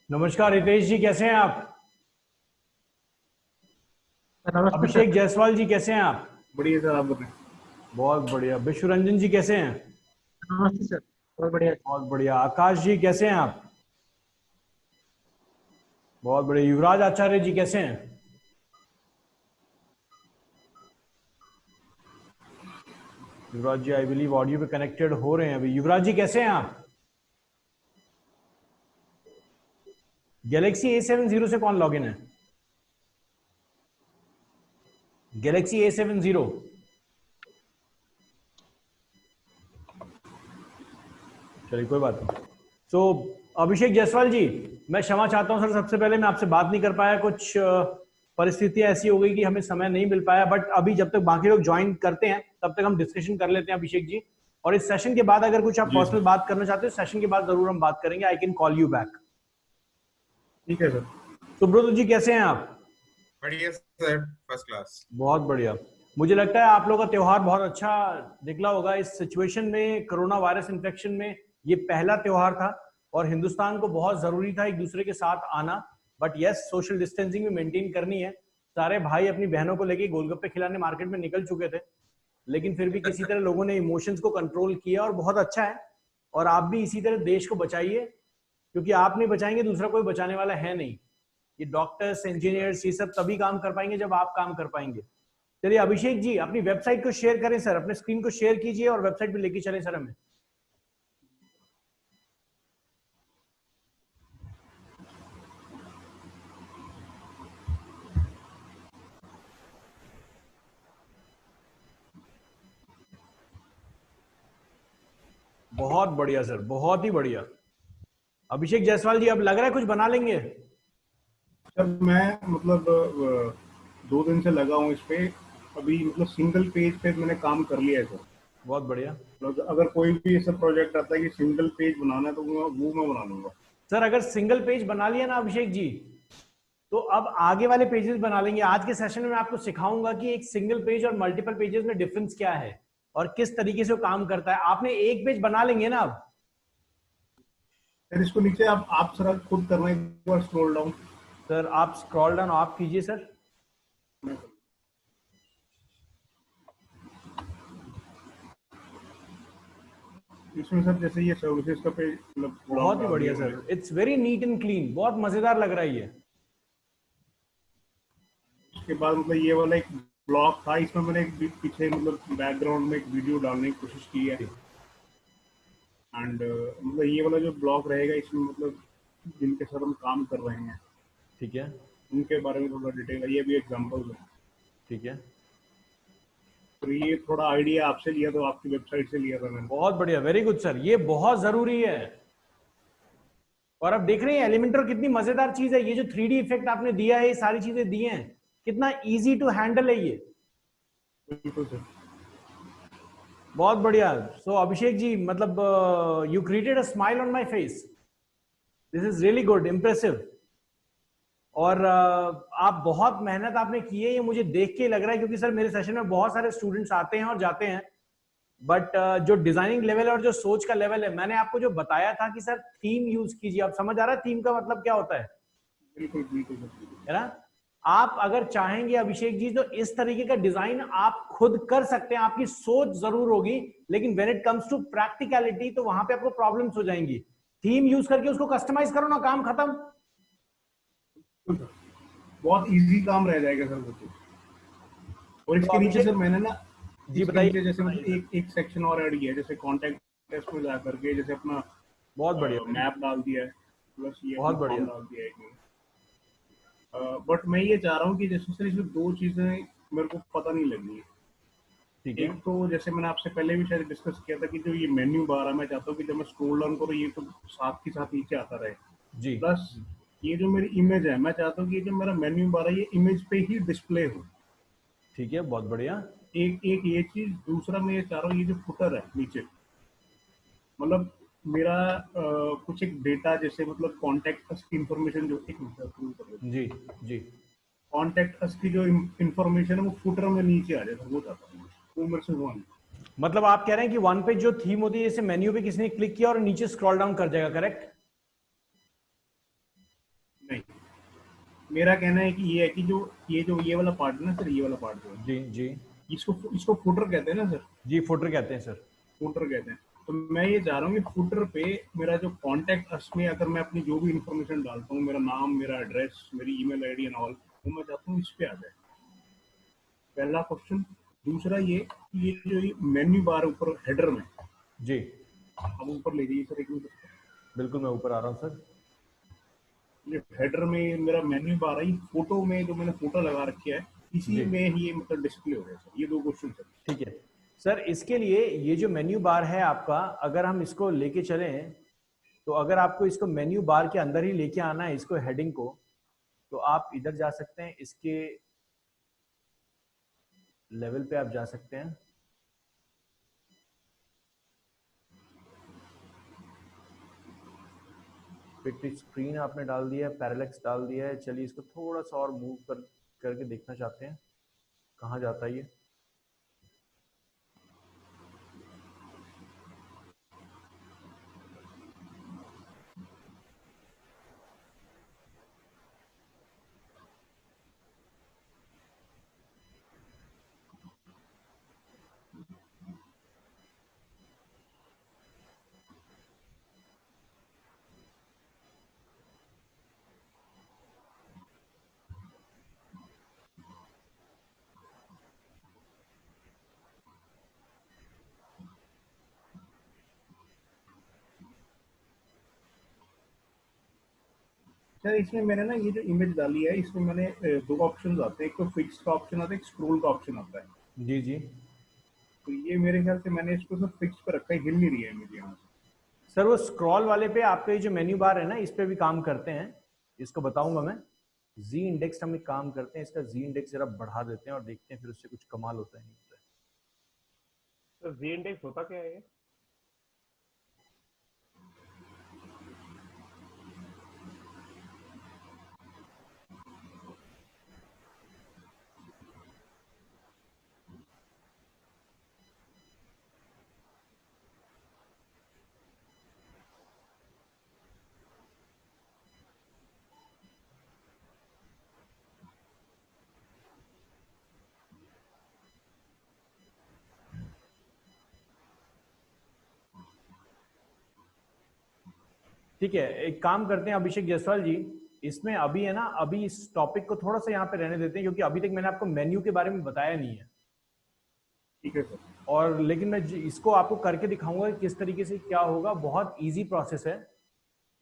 नमस्कार रितेश जी, कैसे हैं आप? नमस्ते अभिषेक सर। जायसवाल जी, कैसे हैं आप? बढ़िया सर, आप बताएं। बहुत बढ़िया। विश्व रंजन जी, कैसे हैं? नमस्ते सर। बहुत बढ़िया। बहुत बढ़िया। आकाश जी, कैसे हैं आप? बहुत बढ़िया। युवराज आचार्य जी, कैसे हैं? युवराज जी आई बिलीव ऑडियो पे कनेक्टेड हो रहे हैं अभी। युवराज जी, कैसे हैं आप? गैलेक्सी A70 से कौन लॉगिन है? Galaxy A70। चलिए, कोई बात नहीं। सो अभिषेक जायसवाल जी, मैं क्षमा चाहता हूं सर, सबसे पहले मैं आपसे बात नहीं कर पाया। कुछ परिस्थितियां ऐसी हो गई कि हमें समय नहीं मिल पाया। बट अभी जब तक बाकी लोग ज्वाइन करते हैं तब तक हम डिस्कशन कर लेते हैं अभिषेक जी। और इस सेशन के बाद अगर कुछ आप जी पर्सनल सर। बात करना चाहते हो, सेशन के बाद जरूर हम बात करेंगे। I can call you back. ठीक है सर। सुब्रत जी, कैसे हैं आप? बढ़िया सर, फर्स्ट क्लास। बहुत बढ़िया। मुझे लगता है आप लोगों का त्योहार बहुत अच्छा निकला होगा इस सिचुएशन में, कोरोना वायरस इन्फेक्शन में। ये पहला त्योहार था और हिंदुस्तान को बहुत जरूरी था एक दूसरे के साथ आना। बट यस, सोशल डिस्टेंसिंग भी मेंटेन करनी है। सारे भाई अपनी बहनों को लेके गोलगप्पे खिलाने मार्केट में निकल चुके थे, लेकिन फिर भी किसी तरह लोगों ने इमोशंस को कंट्रोल किया और बहुत अच्छा है। और आप भी इसी तरह देश को बचाइए, क्योंकि आप नहीं बचाएंगे दूसरा कोई बचाने वाला है नहीं। ये डॉक्टर्स, इंजीनियर्स, ये सब तभी काम कर पाएंगे जब आप काम कर पाएंगे। चलिए अभिषेक जी, अपनी वेबसाइट को शेयर करें सर, अपने स्क्रीन को शेयर कीजिए और वेबसाइट पे लेके चलें सर हमें। बहुत बढ़िया सर, बहुत ही बढ़िया। अभिषेक जायसवाल जी, अब लग रहा है कुछ बना लेंगे। सर मैं मतलब 2 दिन से लगा हूँ इस पे। अभी मतलब सिंगल पेज पे मैंने काम कर लिया है सर। बहुत बढ़िया। मतलब अगर कोई भी ऐसा प्रोजेक्ट आता है कि सिंगल पेज बनाना है तो वो मैं बना लूंगा। सर अगर सिंगल पेज बना लिया ना अभिषेक जी, तो अब आगे वाले पेजेस बना लेंगे। आज के सेशन में मैं आपको सिखाऊंगा कि एक सिंगल पेज और मल्टीपल पेजेस में डिफरेंस क्या है और किस तरीके से वो काम करता है। आपने एक पेज बना लेंगे ना अब? फिर इसको नीचे आप सर खुद करना, एक बार स्क्रॉल डाउन। सर आप स्क्रॉल डाउन आप कीजिए सर। इसमें सर जैसे ये सर्विसेज का पेज मतलब बहुत ही बढ़िया sir, it's very neat and clean, बहुत मजेदार लग रहा है ये। उसके बाद मतलब ये वाला एक ब्लॉग था, इसमें मैंने एक पीछे मतलब बैकग्राउंड में एक वीडियो डालने की कोशिश की है। एंड मतलब ये वाला जो ब्लॉग रहेगा इसमें मतलब जिनके साथ हम काम कर रहे हैं ठीक है। उनके बारे में थोड़ा डिटेल है। ये भी एग्जांपल है। ठीक है। तो ये थोड़ा आइडिया आपसे लिया, तो आपकी वेबसाइट से लिया था मैंने। बहुत बढ़िया, वेरी गुड सर, ये बहुत जरूरी है। और अब देख रहे हैं एलिमेंटर कितनी मजेदार चीज है। ये जो 3D इफेक्ट आपने दिया है, ये सारी चीजें दी हैं, कितना इजी टू हैंडल है ये। बिल्कुल सर। बहुत बढ़िया। सो अभिषेक जी, मतलब you created a smile on my face. This is really good, impressive. और आप बहुत मेहनत आपने की है, ये मुझे देख के लग रहा है, क्योंकि सर मेरे सेशन में बहुत सारे स्टूडेंट्स आते हैं और जाते हैं। बट जो डिजाइनिंग लेवल और जो सोच का लेवल है, मैंने आपको जो बताया था कि सर थीम यूज कीजिए। आप समझ आ रहा है थीम का मतलब क्या होता है बिल्कुल बिल्कुल बिल्कुल। है ना? आप अगर चाहेंगे अभिषेक जी, तो इस तरीके का डिजाइन आप खुद कर सकते हैं। आपकी सोच जरूर होगी, लेकिन when it comes to practicality तो वहां पे आपको प्रॉब्लम्स हो जाएंगी। थीम यूज करके उसको कस्टमाइज करो ना, काम खत्म। बहुत इजी काम रह जाएगा सर वो तो। और तो इसके नीचे सर अभिषेक मैंने ना, जी इसके बताइए। नीचे जैसे बताइए मतलब सर। एक सेक्शन और ऐड किया है, जैसे कॉन्टेक्ट टेस्ट में जा करके जैसे अपना बहुत बढ़िया। मैप डाल दिया है, प्लस ये बहुत अपना बढ़िया। फॉर्म डाल दिया है एक। बट मैं ये चाह रहा हूँ कि जैसे सर इसमें 2 चीजें मेरे को पता नहीं लगी है। ठीक एक है। तो जैसे मैंने आपसे पहले भी शायद डिस्कस किया था कि जो ये मेन्यू बार है, मैं चाहता हूँ कि जब मैं स्क्रॉल डाउन करूँ ये तो साथ के साथ नीचे आता रहे। जी। प्लस ये जो मेरी इमेज है, मैं चाहता हूँ कि ये जो मेरा मेन्यू बार है ये इमेज पे ही डिस्प्ले हो। ठीक है, बहुत बढ़िया। एक एक ये चीज। दूसरा मैं ये चाह रहा हूँ ये जो फुटर है नीचे, मतलब मेरा कुछ एक डेटा जैसे मतलब कॉन्टेक्ट अस की इंफॉर्मेशन जो एक जी। जी। कॉन्टेक्ट अस की जो इंफॉर्मेशन है वो फुटर में नीचे आ जाए, वो चाहता हूँ। वो मेरे से हुआ नहीं। मतलब आप कह रहे हैं कि वन पेज जो थीम होती है, जैसे मेन्यू पे किसी ने क्लिक किया और नीचे स्क्रॉल डाउन कर जाएगा, करेक्ट? मेरा कहना है कि ये है कि जो ये वाला पार्ट है ना सर, ये वाला पार्ट जो है, जी जी इसको इसको फुटर कहते हैं ना सर, जी, फुटर कहते हैं सर। फुटर कहते हैं। तो मैं ये चाह रहा हूँ कि फुटर पे मेरा जो कॉन्टेक्ट अस में अगर मैं अपनी जो भी इंफॉर्मेशन डालता हूँ, मेरा नाम, मेरा एड्रेस, मेरी ईमेल आईडी एंड ऑल, वो मैं चाहता हूँ इस पे आ जाए। पहला क्वेश्चन। दूसरा ये कि ये जो मेन्यू बार ऊपर हेडर में, जी अब ऊपर ले जाइए सर एक मिनट। बिल्कुल, मैं ऊपर आ रहा हूँ सर। ये हेडर में मेरा मेन्यू बार है, फोटो में जो मैंने फोटो लगा रखी है इसी जी में ही ये मतलब डिस्प्ले हो गया सर। ये दो क्वेश्चन सर। ठीक है सर। इसके लिए ये जो मेन्यू बार है आपका, अगर हम इसको लेके चलें, तो अगर आपको इसको मेन्यू बार के अंदर ही लेके आना है इसको, हेडिंग को, तो आप इधर जा सकते हैं, इसके लेवल पे आप जा सकते हैं। फिट स्क्रीन आपने डाल दिया है, पैरेलक्स डाल दिया है। चलिए इसको थोड़ा सा और मूव करके देखना चाहते हैं कहाँ जाता है ये। सर इसमें मैंने ना ये जो इमेज डाली है, इसमें मैंने दो ऑप्शन आते हैं, एक तो फिक्स का ऑप्शन आता है, एक स्क्रोल का ऑप्शन आता है। जी जी तो ये मेरे ख्याल से मैंने इसको सिर्फ फिक्स पे रखा है, हिल नहीं रही है इमेज यहाँ से। सर, वो स्क्रॉल वाले पे आपका ये जो मेन्यू बार है ना, इस पे भी काम करते हैं। इसको बताऊंगा मैं। जी इंडेक्स हम एक काम करते हैं, इसका जी इंडेक्स जरा बढ़ा देते हैं और देखते हैं फिर उससे कुछ कमाल होता है नहीं होता है। तो जी इंडेक्स होता क्या है ये? ठीक है, एक काम करते हैं अभिषेक जायसवाल जी, इसमें अभी है ना, अभी इस टॉपिक को थोड़ा सा यहाँ पे रहने देते हैं, क्योंकि अभी तक मैंने आपको मेन्यू के बारे में बताया नहीं है। ठीक है सर। और लेकिन मैं इसको आपको करके दिखाऊंगा कि किस तरीके से क्या होगा। बहुत इजी प्रोसेस है,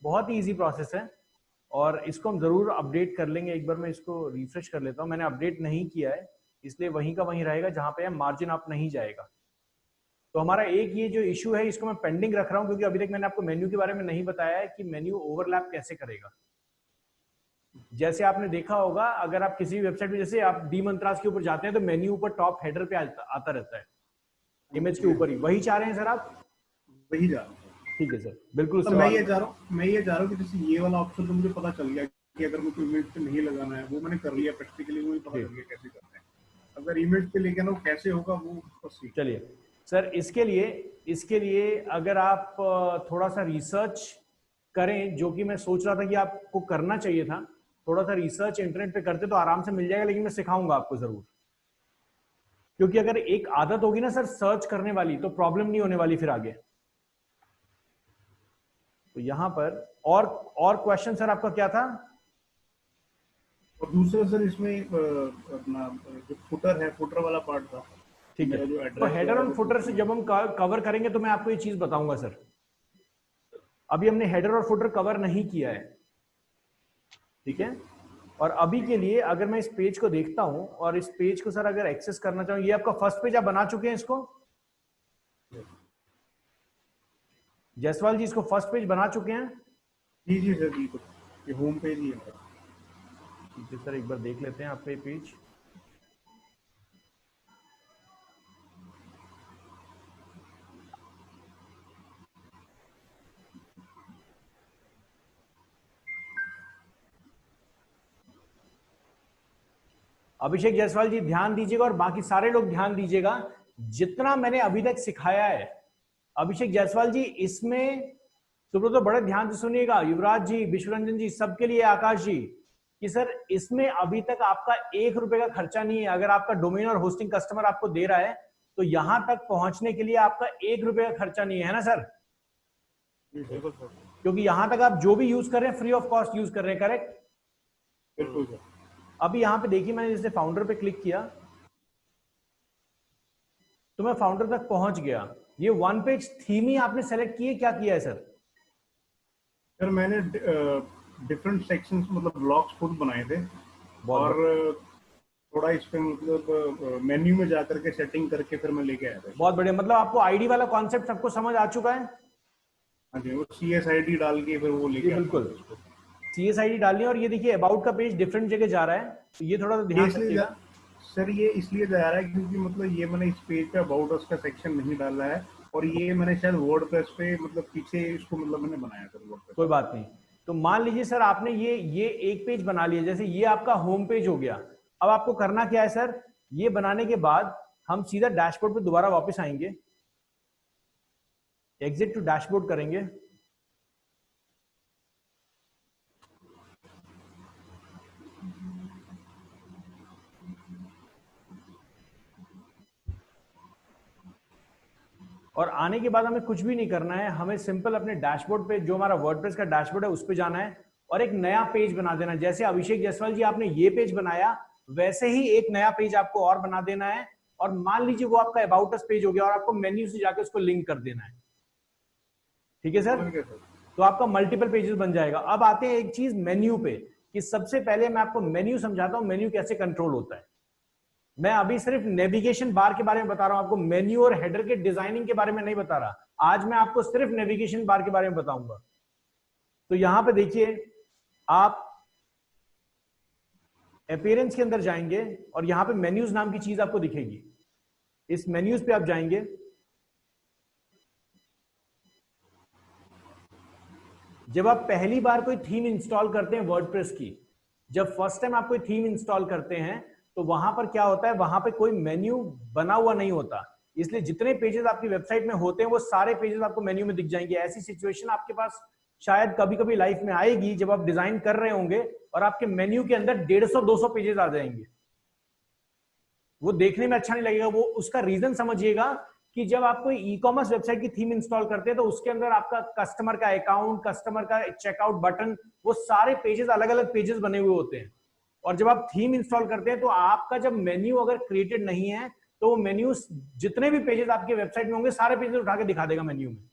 बहुत ही इजी प्रोसेस है। और इसको हम जरूर अपडेट कर लेंगे। एक बार मैं इसको रिफ्रेश कर लेता हूँ। मैंने अपडेट नहीं किया है, इसलिए वहीं का वहीं रहेगा, जहां पे मार्जिन अप नहीं जाएगा। तो हमारा एक ये जो इशू है, इसको मैं पेंडिंग रख रहा हूं, क्योंकि अभी तक मैंने आपको मेन्यू के बारे में नहीं बताया है कि मेन्यू ओवरलैप कैसे करेगा। जैसे आपने देखा होगा, अगर आप किसी वेबसाइट में, जैसे आप डी मंत्रास के ऊपर जाते हैं, तो मेन्यू ऊपर टॉप हेडर पे आता रहता है, इमेज के ऊपर ही। वही चाह रहे हैं सर आप? वही जा रहा हूँ। ठीक है सर, बिल्कुल। तो मैं ये चाह रहा हूँ कि जैसे ये वाला ऑप्शन तो मुझे पता चल गया कि अगर मुझे इमेज पे नहीं लगाना है, वो मैंने कर लिया प्रैक्टिकली, मुझे पता चल गया कैसे करते हैं। अगर इमेज पे लेके ना वो कैसे होगा वो बस। चलिए सर, इसके लिए अगर आप थोड़ा सा रिसर्च करें, जो कि मैं सोच रहा था कि आपको करना चाहिए था, थोड़ा सा रिसर्च इंटरनेट पे करते तो आराम से मिल जाएगा। लेकिन मैं सिखाऊंगा आपको जरूर, क्योंकि अगर एक आदत होगी ना सर सर्च करने वाली, तो प्रॉब्लम नहीं होने वाली फिर आगे। तो यहां पर और क्वेश्चन सर आपका क्या था? और दूसरा सर इसमें अपना जो फुटर है, फुटर वाला पार्ट था। ठीक है, तो हेडर और फुटर से जब हम कवर करेंगे तो मैं आपको ये चीज बताऊंगा सर। अभी हमने हेडर और फुटर कवर नहीं किया है, ठीक है। और अभी के लिए अगर मैं इस पेज को देखता हूं, और इस पेज को सर अगर एक्सेस करना चाहूं, ये आपका फर्स्ट पेज आप बना चुके हैं इसको? जायसवाल जी, इसको फर्स्ट पेज बना चुके हैं? जी जी सर, जी। ये होम पेज ही है। ठीक है सर, एक बार देख लेते हैं आपका ये पेज। अभिषेक जायसवाल जी ध्यान दीजिएगा, और बाकी सारे लोग ध्यान दीजिएगा। जितना मैंने अभी तक सिखाया है, अभिषेक जायसवाल जी, इसमें सुब्रतो बड़े ध्यान से सुनिएगा, युवराज जी, विश्वरंजन जी, सबके लिए, आकाश जी, कि सर इसमें अभी तक आपका 1 रुपए का खर्चा नहीं है। अगर आपका डोमेन और होस्टिंग कस्टमर आपको दे रहा है तो यहां तक पहुंचने के लिए आपका 1 रुपए का खर्चा नहीं है ना सर, बिल्कुल सर, क्योंकि यहां तक आप जो भी यूज कर रहे हैं फ्री ऑफ कॉस्ट यूज कर रहे हैं, करेक्ट। बिल्कुल सर। अभी यहां पे देखिए मैंने जैसे फाउंडर पे क्लिक किया तो मैं फाउंडर तक पहुंच गया। ये वन पेज थीम ही आपने सेलेक्ट की है, क्या किया है सर? सर मैंने डिफरेंट सेक्शंस मतलब ब्लॉक्स खुद बनाए थे बहुत और थोड़ा इस पे मतलब मेन्यू में जाकर के सेटिंग करके फिर मैं लेके आया था। बहुत बढ़िया, मतलब आपको आईडी वाला कॉन्सेप्ट सबको समझ आ चुका है। हाँ जी, वो CSID डाल के फिर वो लेके जी बिल्कुल, CSID डालनी है। और ये देखिए अबाउट का पेज डिफरेंट जगह जा रहा है, तो ये थोड़ा सा ध्यान रखिएगा। सर ये इसलिए जा रहा है क्योंकि मतलब ये मैंने इस पेज पे अबाउट अस का सेक्शन नहीं डाला है और ये मैंने शायद वर्डप्रेस पे मतलब पीछे इसको मतलब मैंने बनाया था वर्डप्रेस। कोई बात नहीं। तो मान लीजिए सर आपने ये एक पेज बना लिया, जैसे ये आपका होम पेज हो गया। अब आपको करना क्या है सर, ये बनाने के बाद हम सीधा डैशबोर्ड पे दोबारा वापस आएंगे, एग्जिट टू डैशबोर्ड करेंगे। और आने के बाद हमें कुछ भी नहीं करना है, हमें सिंपल अपने डैशबोर्ड पे जो हमारा वर्डप्रेस का डैशबोर्ड है उस पे जाना है और एक नया पेज बना देना है। जैसे अभिषेक जायसवाल जी आपने ये पेज बनाया वैसे ही एक नया पेज आपको और बना देना है और मान लीजिए वो आपका अबाउट अस पेज हो गया और आपको मेन्यू से जाकर उसको लिंक कर देना है। ठीक है सर, तो आपका मल्टीपल पेजेस बन जाएगा। अब आते हैं एक चीज मेन्यू पे, कि सबसे पहले मैं आपको मेन्यू समझाता हूं, मेन्यू कैसे कंट्रोल होता है। मैं अभी सिर्फ नेविगेशन बार के बारे में बता रहा हूं आपको, मेन्यू और हेडर के डिजाइनिंग के बारे में नहीं बता रहा। आज मैं आपको सिर्फ नेविगेशन बार के बारे में बताऊंगा। तो यहां पे देखिए आप अपीयरेंस के अंदर जाएंगे और यहां पे मेन्यूज नाम की चीज आपको दिखेगी। इस मेन्यूज पे आप जाएंगे, जब आप पहली बार कोई थीम इंस्टॉल करते हैं वर्डप्रेस की, जब फर्स्ट टाइम आप कोई थीम इंस्टॉल करते हैं तो वहां पर क्या होता है, वहां पे कोई मेन्यू बना हुआ नहीं होता। इसलिए जितने पेजेस आपकी वेबसाइट में होते हैं वो सारे पेजेस आपको मेन्यू में दिख जाएंगे। ऐसी सिचुएशन आपके पास शायद कभी कभी लाइफ में आएगी जब आप डिजाइन कर रहे होंगे और आपके मेन्यू के अंदर 150-200 पेजेस आ जाएंगे। वो देखने में अच्छा नहीं लगेगा। वो उसका रीजन समझिएगा कि जब आप कोई ई कॉमर्स वेबसाइट की थीम इंस्टॉल करते हैं तो उसके अंदर आपका कस्टमर का अकाउंट, कस्टमर का चेकआउट बटन, वो सारे पेजेस अलग अलग पेजेस बने हुए होते हैं। और जब आप थीम इंस्टॉल करते हैं तो आपका जब मेन्यू अगर क्रिएटेड नहीं है तो वो मेन्यू जितने भी पेजेस आपके वेबसाइट में होंगे सारे पेजेस उठा के दिखा देगा मेन्यू में।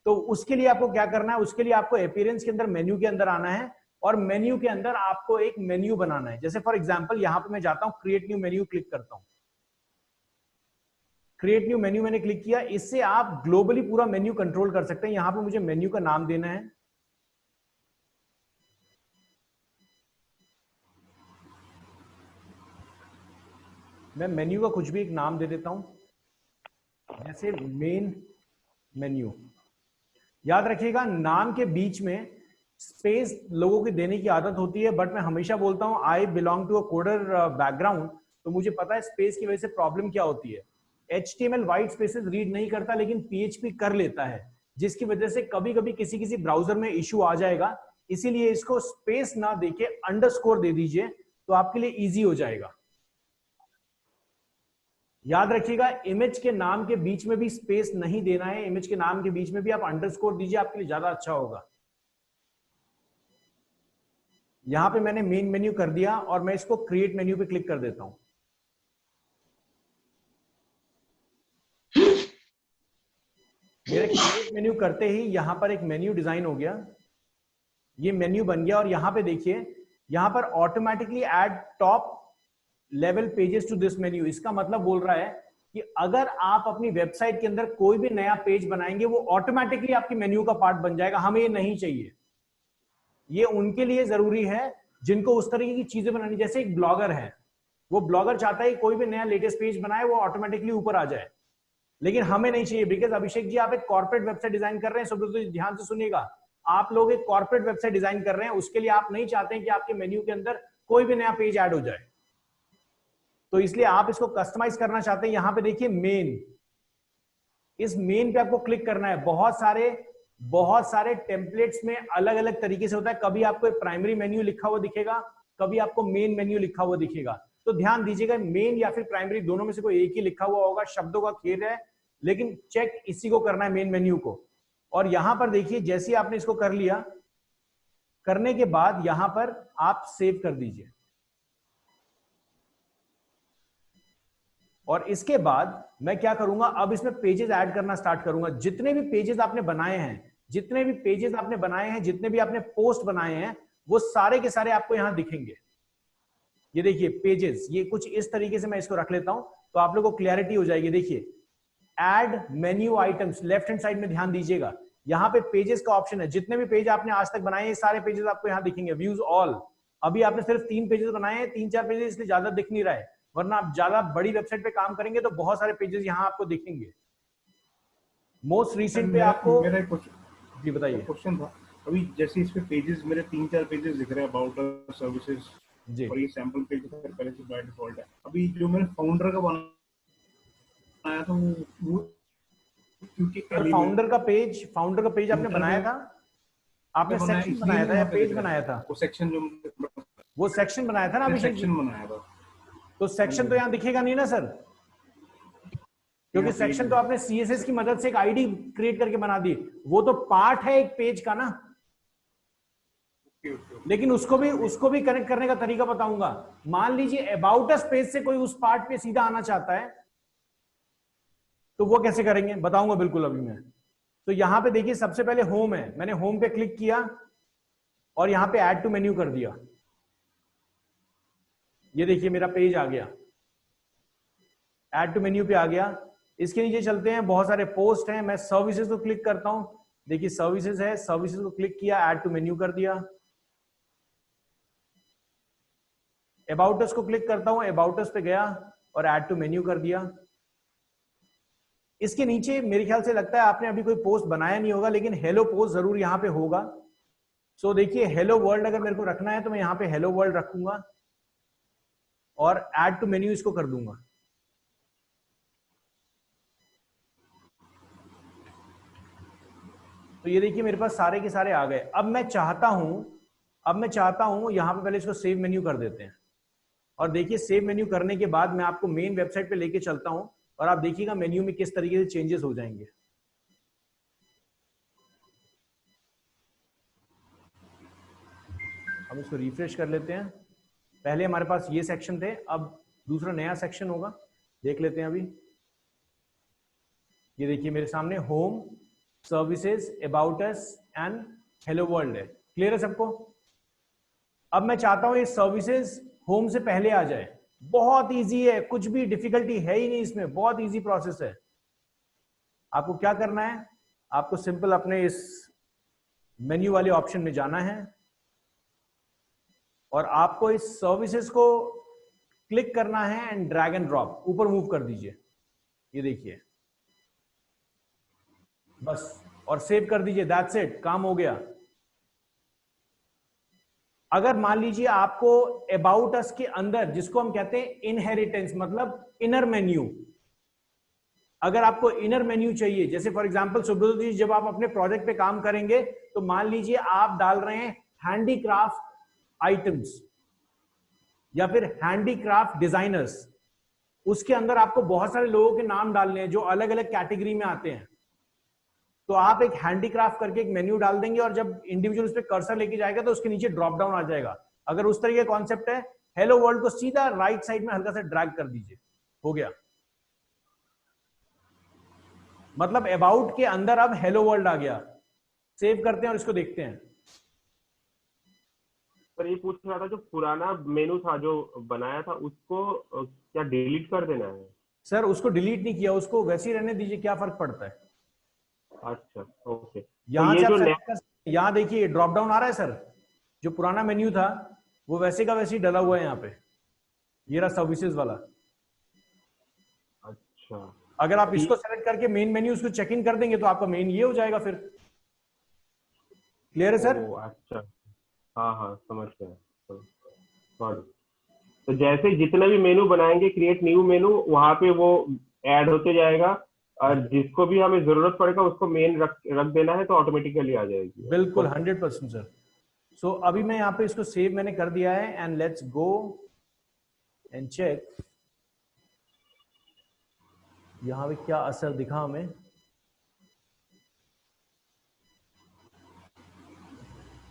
तो उसके लिए आपको क्या करना है, उसके लिए आपको अपीयरेंस के अंदर मेन्यू के अंदर आना है और मेन्यू के अंदर आपको एक मेन्यू बनाना है। जैसे फॉर एग्जांपल यहां पे मैं जाता हूं, क्रिएट न्यू मेन्यू क्लिक करता हूं। क्रिएट न्यू मेन्यू मैंने क्लिक किया। इससे आप ग्लोबली पूरा मेन्यू कंट्रोल कर सकते हैं। यहां पे मुझे मेन्यू का नाम देना है, मैं मेन्यू का कुछ भी एक नाम दे देता हूं, जैसे मेन मेन्यू। याद रखिएगा नाम के बीच में स्पेस लोगों की देने की आदत होती है, बट मैं हमेशा बोलता हूं I belong to a coder background, तो मुझे पता है स्पेस की वजह से प्रॉब्लम क्या होती है। HTML व्हाइट स्पेसेस रीड नहीं करता लेकिन PHP कर लेता है, जिसकी वजह से कभी कभी किसी ब्राउजर में इश्यू आ जाएगा। इसीलिए इसको स्पेस ना देके अंडरस्कोर दे दीजिए तो आपके लिए इजी हो जाएगा। याद रखिएगा इमेज के नाम के बीच में भी स्पेस नहीं देना है, इमेज के नाम के बीच में भी आप अंडरस्कोर दीजिए, आपके लिए ज्यादा अच्छा होगा। यहां पे मैंने मेन मेन्यू कर दिया और मैं इसको क्रिएट मेन्यू पे क्लिक कर देता हूं। मेरे क्रिएट मेन्यू करते ही यहां पर एक मेन्यू डिजाइन हो गया, ये मेन्यू बन गया। और यहां पे देखिए यहां पर automatically add top level pages to this menu. इसका मतलब बोल रहा है कि अगर आप अपनी वेबसाइट के अंदर कोई भी नया पेज बनाएंगे वो ऑटोमेटिकली आपकी मेन्यू का पार्ट बन जाएगा। हमें ये नहीं चाहिए, ये उनके लिए जरूरी है जिनको उस तरीके की चीजें बनानी। जैसे एक ब्लॉगर है, वो ब्लॉगर चाहता है कोई भी नया लेटेस्ट पेज बनाए वो ऑटोमेटिकली ऊपर आ जाए, लेकिन हमें नहीं चाहिए। बिकॉज अभिषेक जी आप एक कॉर्पोरेट वेबसाइट डिजाइन कर रहे हैं, सब लोग ध्यान से सुनिएगा, आप लोग एक कॉर्पोरेट वेबसाइट डिजाइन कर रहे हैं, उसके लिए आप नहीं चाहते हैं कि आपके मेन्यू के अंदर कोई भी नया पेज ऐड हो जाए, तो इसलिए आप इसको कस्टमाइज करना चाहते हैं। यहां पे देखिए मेन, इस मेन पे आपको क्लिक करना है। बहुत सारे बहुत सारे टेम्पलेट्स में अलग अलग तरीके से होता है। कभी आपको प्राइमरी मेन्यू लिखा हुआ दिखेगा, कभी आपको मेन मेन्यू लिखा हुआ दिखेगा। तो ध्यान दीजिएगा, मेन या फिर प्राइमरी दोनों में से कोई एक ही लिखा हुआ होगा। शब्दों का खेल है, लेकिन चेक इसी को करना है, मेन मेन्यू को। और यहां पर देखिए, जैसे ही आपने इसको कर लिया, करने के बाद यहां पर आप सेव कर दीजिए। और इसके बाद मैं क्या करूंगा, अब इसमें पेजेस ऐड करना स्टार्ट करूंगा। जितने भी पेजेस आपने बनाए हैं, जितने भी पेजेस आपने बनाए हैं, जितने भी आपने पोस्ट बनाए हैं, वो सारे के सारे आपको यहां दिखेंगे। ये देखिए पेजेस, ये कुछ इस तरीके से मैं इसको रख लेता हूं तो आप लोगों को क्लैरिटी हो जाएगी। देखिए add menu items, left hand side में ध्यान दीजिएगा, यहां पे पेजेस का ऑप्शन है। जितने भी पेज आपने आज तक बनाए हैं, सारे पेजेस आपको यहां दिखेंगे। व्यूज ऑल, अभी आपने सिर्फ 3 पेजेस बनाए हैं, 3-4 पेजेस, इसलिए ज्यादा दिख नहीं रहा है, वरना आप ज्यादा बड़ी वेबसाइट पे काम करेंगे तो बहुत सारे पेजेस यहां आपको दिखेंगे। मोस्ट रिसेंट पे आपको मेरा एक क्वेश्चन, जी बताइए। क्वेश्चन था अभी, जैसे इस पे पेजेस मेरे 3-4 पेजेस दिख रहे हैं अबाउट सर्विसेज जी, और ये सैंपल पेज पहले से बाय डिफॉल्ट है। अभी जो मैंने फाउंडर का बनाया था वो क्योंकि फाउंडर का पेज आपने बनाया था, आपने सेक्शन बनाया था या पेज बनाया था? वो सेक्शन जो वो सेक्शन बनाया था ना अभिषेक जी? सेक्शन बनाया था, तो सेक्शन तो यहाँ दिखेगा नहीं ना सर, क्योंकि सेक्शन तो आपने सीएसएस की मदद से एक आईडी क्रिएट करके बना दी। वो तो पार्ट है एक पेज का ना। लेकिन उसको भी कनेक्ट करने का तरीका बताऊंगा। मान लीजिए अबाउट अस पेज से कोई उस पार्ट पे सीधा आना चाहता है, तो वो कैसे करेंगे बताऊंगा बिल्कुल अभी मैं। तो यहां पे देखिए, सबसे पहले होम है, मैंने होम पे क्लिक किया और यहां पे ऐड टू मेन्यू कर दिया। ये देखिए मेरा पेज आ गया, ऐड टू मेन्यू पे आ गया। इसके नीचे चलते हैं, बहुत सारे पोस्ट हैं, मैं सर्विसेज को क्लिक करता हूं। देखिए सर्विसेज है, सर्विसेज को क्लिक किया, ऐड टू मेन्यू कर दिया। अबाउट अस को क्लिक करता हूं, अबाउट अस पे गया और ऐड टू मेन्यू कर दिया। इसके नीचे मेरे ख्याल से लगता है आपने अभी कोई पोस्ट बनाया नहीं होगा, लेकिन हेलो पोस्ट जरूर यहां पे होगा। सो देखिए हेलो वर्ल्ड अगर मेरे को रखना है तो मैं यहां पे हेलो वर्ल्ड रखूंगा और ऐड टू मेन्यू इसको कर दूंगा। तो ये देखिए मेरे पास सारे के सारे आ गए। अब मैं चाहता हूं यहां पे पहले इसको सेव मेन्यू कर देते हैं। और देखिए सेव मेन्यू करने के बाद मैं आपको मेन वेबसाइट पे लेके चलता हूं और आप देखिएगा मेन्यू में किस तरीके से चेंजेस हो जाएंगे। हम इसको रिफ्रेश कर लेते हैं। पहले हमारे पास ये सेक्शन थे, अब दूसरा नया सेक्शन होगा, देख लेते हैं अभी। ये देखिए मेरे सामने home, services, about us and hello world है। क्लियर है सबको? अब मैं चाहता हूं ये सर्विसेज होम से पहले आ जाए। बहुत इजी है, कुछ भी डिफिकल्टी है ही नहीं इसमें, बहुत इजी प्रोसेस है। आपको क्या करना है, आपको सिंपल अपने इस मेन्यू वाले ऑप्शन में जाना है और आपको इस सर्विसेज को क्लिक करना है एंड ड्रैग एंड ड्रॉप ऊपर मूव कर दीजिए। ये देखिए बस, और सेव कर दीजिए। दैट्स इट, काम हो गया। अगर मान लीजिए आपको अबाउट अस के अंदर, जिसको हम कहते हैं इनहेरिटेंस, मतलब इनर मेन्यू, अगर आपको इनर मेन्यू चाहिए, जैसे फॉर एग्जांपल सुब्रत जी जब आप अपने प्रोजेक्ट पे काम करेंगे तो मान लीजिए आप डाल रहे हैं हैंडीक्राफ्ट आइटम्स या फिर हैंडीक्राफ्ट डिजाइनर्स, उसके अंदर आपको बहुत सारे लोगों के नाम डालने हैं जो अलग अलग कैटेगरी में आते हैं। तो आप एक हैंडीक्राफ्ट करके एक मेन्यू डाल देंगे और जब इंडिविजुअल उस पर कर्सर लेके जाएगा तो उसके नीचे ड्रॉप डाउन आ जाएगा। अगर उस तरीके का कॉन्सेप्ट है, हेलो वर्ल्ड को सीधा राइट साइड में हल्का सा ड्रैग कर दीजिए, हो गया। मतलब अबाउट के अंदर अब हेलो वर्ल्ड आ गया। सेव करते हैं और इसको देखते हैं। पर ये पूछ रहा था, जो पुराना मेनू था जो बनाया था उसको क्या डिलीट कर देना है? सर उसको डिलीट नहीं किया, उसको वैसे ही रहने दीजिए, क्या फर्क पड़ता है। अच्छा ओके। यहां तो से ये आप जो select कर, यहां देखिए ड्रॉप डाउन आ रहा है सर, जो पुराना मेन्यू था वो वैसे का वैसे ही डला हुआ है यहाँ पे, ये रहा सर्विसेज वाला। अच्छा, अगर आप इसको सेलेक्ट करके मेन मेन्यू उसको चेक इन कर देंगे तो आपका मेन ये हो जाएगा फिर। क्लियर है सर? अच्छा, हाँ हाँ समझ गया। तो जैसे जितना भी मेनू बनाएंगे, क्रिएट न्यू मेनू, वहां पे वो ऐड होते जाएगा और जिसको भी हमें जरूरत पड़ेगा उसको मेन रख देना है तो ऑटोमेटिकली आ जाएगी। बिल्कुल 100% सर। सो अभी मैं यहाँ पे इसको सेव मैंने कर दिया है and let's go and check यहाँ पे क्या असर दिखा हमें।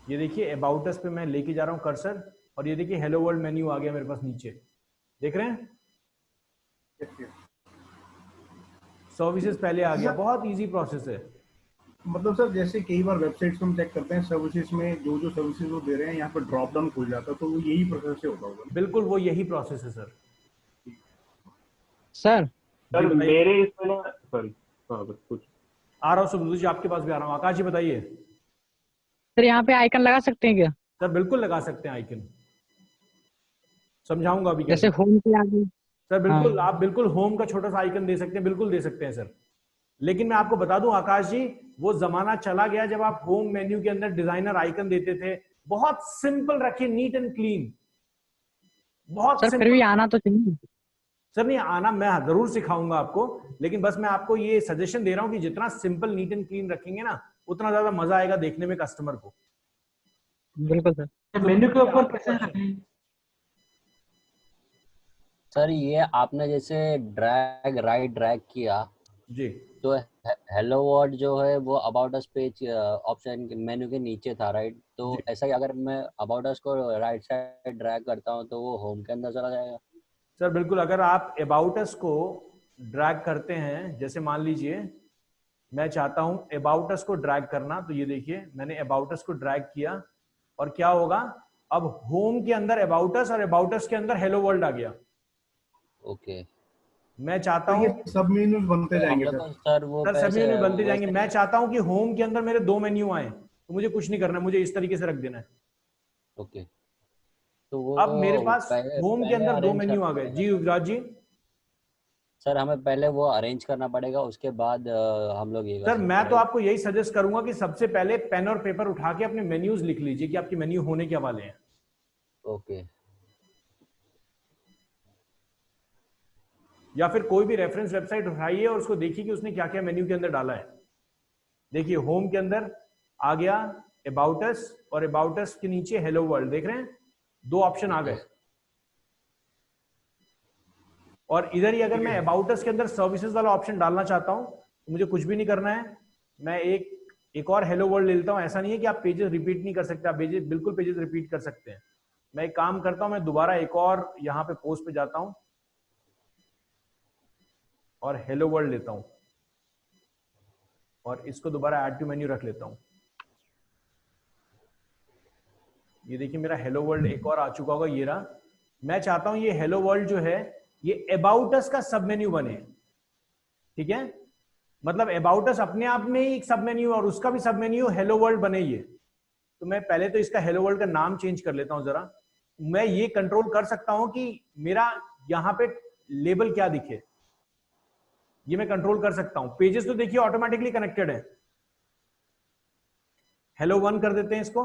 ये देखिए अबाउट अस पे मैं लेके जा रहा हूँ कर्सर और ये देखिए हेलो वर्ल्ड मेन्यू आ गया मेरे पास नीचे, देख रहे हैं? सर्विसेज पहले आ गया, बहुत इजी प्रोसेस है। मतलब सर जैसे कई बार वेबसाइट्स पे हम चेक करते हैं सर्विसेज में जो जो सर्विसेज वो दे रहे हैं यहाँ पर ड्रॉप डाउन खुल जाता है, तो वो यही प्रोसेस से होता होगा। बिल्कुल वो यही प्रोसेस है सर। सर सर मेरे इसमें ना, सॉरी हाँ बस कुछ आ रहा हूँ सुब्रत जी, आपके पास भी आ रहा हूँ। आकाश जी बताइए। सर यहाँ पे आइकन लगा सकते हैं क्या? सर बिल्कुल लगा सकते हैं आइकन, समझाऊंगा अभी जैसे कैसे। होम पे आ गई। सर बिल्कुल हाँ। आप बिल्कुल होम का छोटा सा आइकन दे सकते हैं, बिल्कुल दे सकते हैं सर। लेकिन मैं आपको बता दूं आकाश जी, वो जमाना चला गया जब आप होम मेन्यू के अंदर डिजाइनर आइकन देते थे। बहुत सिंपल रखिए, नीट एंड क्लीन, बहुत सर फिर सिंपल। भी आना तो चाहिए। सर नहीं आना, मैं जरूर सिखाऊंगा आपको, लेकिन बस मैं आपको ये सजेशन दे रहा हूं कि जितना सिंपल नीट एंड क्लीन रखेंगे ना उतना ज्यादा मजा आएगा देखने में कस्टमर को। बिल्कुल सर। मेन्यू के ऊपर कैसे रखें? सर ये आपने जैसे राइट ड्रैग किया जी तो हेलो वर्ल्ड जो है वो about us page option menu के नीचे था, राइट? तो जी। ऐसा ही अगर मैं अबाउट अस को राइट साइड ड्रैग करता हूँ तो वो होम के अंदर चला जाएगा? सर बिल्कुल, अगर आप अबाउट अस को ड्रैग करते हैं, जैसे मान लीजिए मैं चाहता हूं अबाउट अस को ड्रैग करना, तो ये देखिए मैंने अबाउट अस को ड्रैग किया और क्या होगा, अब होम के अंदर अबाउट अस और अबाउट अस के अंदर हेलो वर्ल्ड आ गया। ओके। मैं चाहता तो हूं ये सब मेन्यूज बनते तो हम जाएंगे लोग सर। को सर वो सर सभी वैसे मेन्यू बनते जाएंगे। वैसे मैं चाहता हूं कि होम के अंदर मेरे 2 मेन्यू आए, तो मुझे कुछ नहीं करना है, मुझे इस तरीके से रख देना है। ओके। तो वो अब मेरे पास पहले होम के पहले अंदर 2 अरेंज मेन्यू करना आ गए। पड़ेगा जी सर? युवराज जी। सर हमें पहले वो अरेंज करना पड़ेगा, उसके बाद हम लोग ये कर सर सकते मैं हैं, तो राइट? आपको यही सजेस्ट करूंगा कि सबसे पहले पेन और पेपर उठा के अपने मेन्यूज लिख लीजिए कि आपके मेन्यू होने क्या वाले हैं। ओके। या फिर कोई भी रेफरेंस वेबसाइट उठाइए और उसको देखिए कि उसने क्या क्या मेन्यू के अंदर डाला है। देखिए होम के अंदर आ गया अबाउट अस और अबाउट अस के नीचे हेलो वर्ल्ड, देख रहे हैं 2 ऑप्शन आ गए। और इधर ही अगर मैं अबाउट अस के अंदर सर्विसेज वाला ऑप्शन डालना चाहता हूं तो मुझे कुछ भी नहीं करना है, मैं एक और हेलो वर्ल्ड ले लेता हूं। ऐसा नहीं है कि आप पेजेस रिपीट नहीं कर सकते, आप बिल्कुल पेजेस रिपीट कर सकते हैं। मैं एक काम करता हूं, मैं दोबारा एक और यहाँ पे पोस्ट पे जाता हूं और हेलो वर्ल्ड लेता हूं और इसको दोबारा ऐड टू मेन्यू रख लेता हूं। ये देखिए मेरा हेलो वर्ल्ड एक और आ चुका होगा, ये रहा। मैं चाहता हूं ये हेलो वर्ल्ड जो है ये अबाउट अस का सब मेन्यू बने, ठीक है? मतलब अबाउट अस अपने आप में ही एक सब मेन्यू और उसका भी सब मेन्यू हेलो वर्ल्ड बने ये। तो मैं पहले तो इसका हेलो वर्ल्ड का नाम चेंज कर लेता हूं जरा। मैं ये कंट्रोल कर सकता हूं कि मेरा यहां पे लेबल क्या दिखे, ये मैं कंट्रोल कर सकता हूं। पेजेस तो देखिए ऑटोमेटिकली कनेक्टेड है। हेलो 1 कर देते हैं इसको,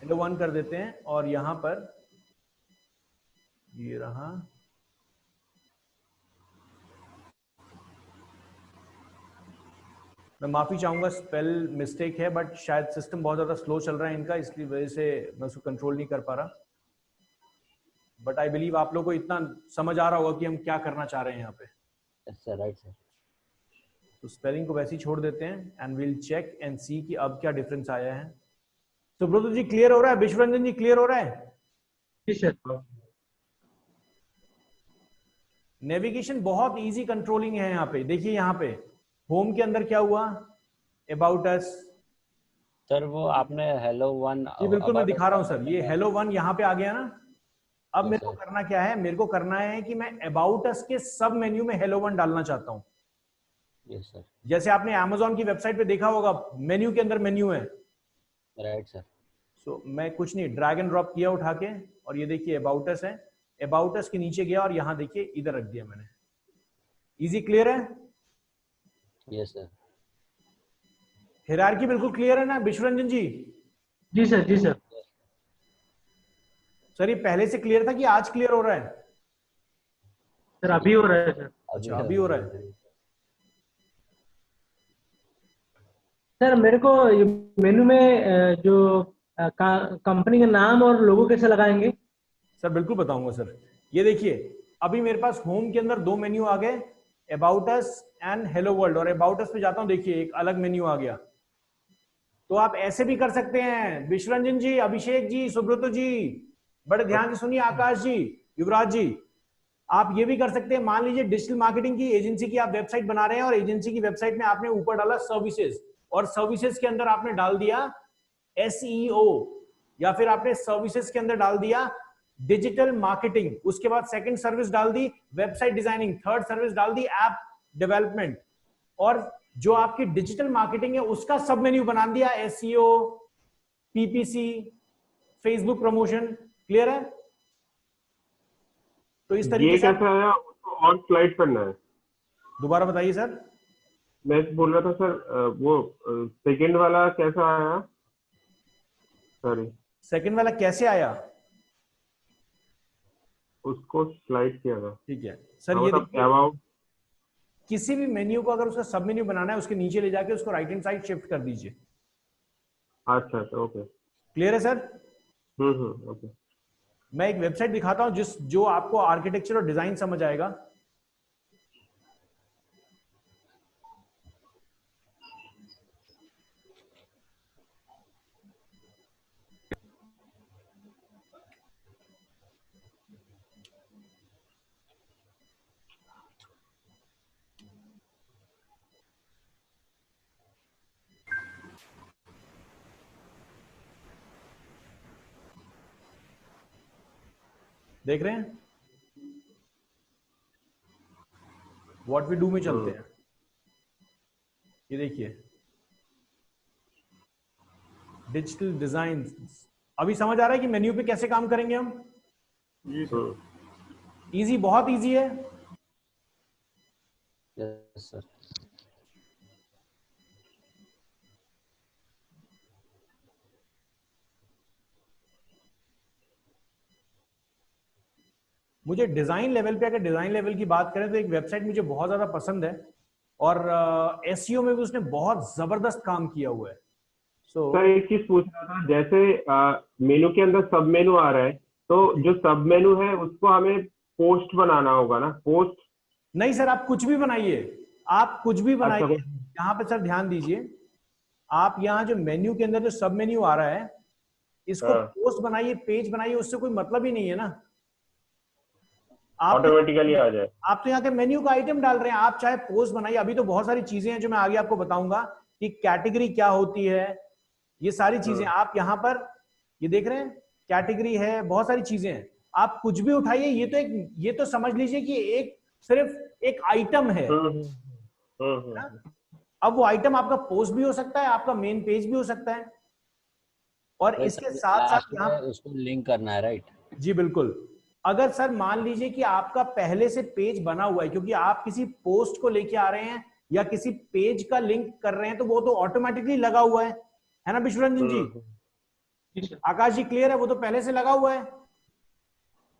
हेलो 1 कर देते हैं और यहां पर ये रहा। मैं माफी चाहूंगा स्पेल मिस्टेक है, बट शायद सिस्टम बहुत ज्यादा स्लो चल रहा है इनका, इसकी वजह से मैं उसको कंट्रोल नहीं कर पा रहा। बट आई बिलीव आप लोग को इतना समझ आ रहा होगा कि हम क्या करना चाह रहे हैं यहाँ पे। Sir right sir. तो स्पेलिंग को वैसे ही छोड़ देते हैं एंड विल चेक एंड सी कि अब क्या डिफरेंस आया है। सुब्रत जी क्लियर हो रहा है? विश्वरंजन जी क्लियर हो रहा है? जी सर। नेविगेशन बहुत इजी कंट्रोलिंग है यहाँ पे। देखिए यहाँ पे होम के अंदर क्या हुआ, अबाउट अस। सर वो आपने हेलो वन ये बिल्कुल मैं दिखा रहा हूँ सर, ये हेलो 1 यहाँ पे आ गया ना। अब Yes, मेरे को sir. करना क्या है, मेरे को करना है कि मैं अबाउट अस के सब मेन्यू में हेलो 1 डालना चाहता हूँ। Yes sir. जैसे आपने अमेजोन की वेबसाइट पे देखा होगा मेन्यू के अंदर मेन्यू है। Right sir. सो मैं कुछ नहीं, ड्रैग एंड ड्रॉप किया उठा के और ये देखिए अबाउट अस है, अबाउट अस के नीचे गया और यहाँ देखिए इधर रख दिया मैंने। इजी क्लियर है? Yes sir. हायरार्की बिल्कुल क्लियर है ना विश्वरंजन जी? जी सर। जी सर। सर ये पहले से क्लियर था कि आज क्लियर हो रहा है? सर अभी हो रहा है सर। अच्छा, अभी हो रहा है। सर मेरे को मेनू में जो कंपनी का नाम और लोगो कैसे लगाएंगे? सर बिल्कुल बताऊंगा सर। ये देखिए, अभी मेरे पास होम के अंदर दो मेन्यू आ गए, about us and hello world, और अबाउट अस पे जाता हूं, देखिए एक अलग मेन्यू आ गया। तो आप ऐसे भी कर सकते हैं, विश्वरंजन जी, अभिषेक जी, सुब्रतो जी, बड़े ध्यान से सुनिए, आकाश जी, युवराज जी, आप ये भी कर सकते हैं। मान लीजिए डिजिटल मार्केटिंग की एजेंसी की आप वेबसाइट बना रहे हैं, और एजेंसी की वेबसाइट में आपने ऊपर डाला सर्विसेज, और सर्विसेज के अंदर आपने डाल दिया SEO, या फिर आपने सर्विसेज के अंदर डाल दिया डिजिटल मार्केटिंग, उसके बाद सेकंड सर्विस डाल दी वेबसाइट डिजाइनिंग, थर्ड सर्विस डाल दी ऐप डेवलपमेंट, और जो आपकी डिजिटल मार्केटिंग है उसका सब मेन्यू बना दिया SEO, PPC, Facebook promotion. Clear है? तो इस तरीके ये से कैसे आया, उसको और स्लाइड करना है? दोबारा बताइए सर। मैं बोल रहा था सर, वो सेकंड वाला कैसा आया? सॉरी, सेकंड वाला कैसे आया? उसको स्लाइड किया था। ठीक है सर, हाँ, ये मतलब देखिए, अबाउट। किसी भी मेन्यू को अगर उसका सब मेन्यू बनाना है, उसके नीचे ले जाके उसको राइट हैंड साइड शिफ्ट कर दीजिए। अच्छा अच्छा, ओके। क्लियर है सर? ओके। मैं एक वेबसाइट दिखाता हूं जो आपको आर्किटेक्चर और डिजाइन समझ आएगा। देख रहे हैं? व्हाट वी डू में चलते हैं। ये देखिए, डिजिटल डिजाइन। अभी समझ आ रहा है कि मेन्यू पे कैसे काम करेंगे हम? जी सर। इजी, बहुत इजी है। Yes sir. मुझे डिजाइन लेवल पे, अगर डिजाइन लेवल की बात करें तो एक वेबसाइट मुझे बहुत ज्यादा पसंद है, और SEO में भी उसने बहुत जबरदस्त काम किया हुआ है। सर एक चीज पूछ रहा था, जैसे मेनू के अंदर सब मेनू आ रहा है, तो जो सब मेनू है उसको हमें पोस्ट बनाना होगा ना? पोस्ट नहीं सर, आप कुछ भी बनाइए, आप कुछ भी बनाइए। अच्छा, यहाँ पे सर ध्यान दीजिए, आप यहाँ जो मेन्यू के अंदर जो सब मेन्यू आ रहा है, इसको हाँ। पोस्ट बनाइए, पेज बनाइए, उससे कोई मतलब ही नहीं है ना। आप ऑटोमेटिकली आ जाए। आप तो यहाँ के मेन्यू का आइटम डाल रहे हैं, आप चाहे पोस्ट बनाइए। अभी तो बहुत सारी चीजें हैं जो मैं आगे आपको बताऊंगा कि कैटेगरी क्या होती है, ये सारी चीजें आप यहाँ पर ये देख रहे हैं, कैटेगरी है, बहुत सारी चीजें हैं। आप कुछ भी उठाइए, ये तो समझ लीजिए कि एक सिर्फ एक आइटम है ना? अब वो आइटम आपका पोस्ट भी हो सकता है, आपका मेन पेज भी हो सकता है, और इसके साथ साथ लास्ट यहाँ, में उसको लिंक करना है, राइट? जी बिल्कुल। अगर सर मान लीजिए कि आपका पहले से पेज बना हुआ है, क्योंकि आप किसी पोस्ट को लेके आ रहे हैं या किसी पेज का लिंक कर रहे हैं, तो वो तो ऑटोमेटिकली लगा हुआ है ना विश्वरंजन जी? आकाश जी क्लियर है? वो तो पहले से लगा हुआ है।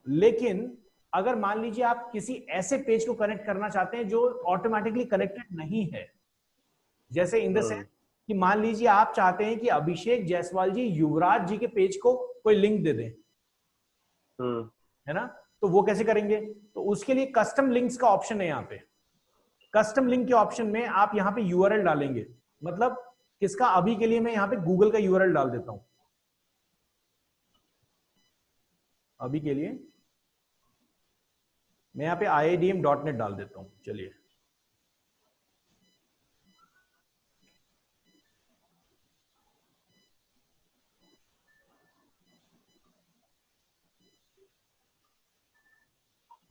लेकिन अगर मान लीजिए आप किसी ऐसे पेज को कनेक्ट करना चाहते हैं जो ऑटोमेटिकली कनेक्टेड नहीं है, जैसे इन द सेंस कि मान लीजिए आप चाहते हैं कि अभिषेक जायसवाल जी युवराज जी के पेज को कोई लिंक दे दें, है ना? तो वो कैसे करेंगे? तो उसके लिए कस्टम लिंक्स का ऑप्शन है यहाँ पे। कस्टम लिंक के ऑप्शन में आप यहाँ पे URL डालेंगे, मतलब किसका? अभी के लिए मैं यहाँ पे गूगल का URL डाल देता हूं। अभी के लिए मैं यहाँ पे iidm.net डाल देता हूं। चलिए,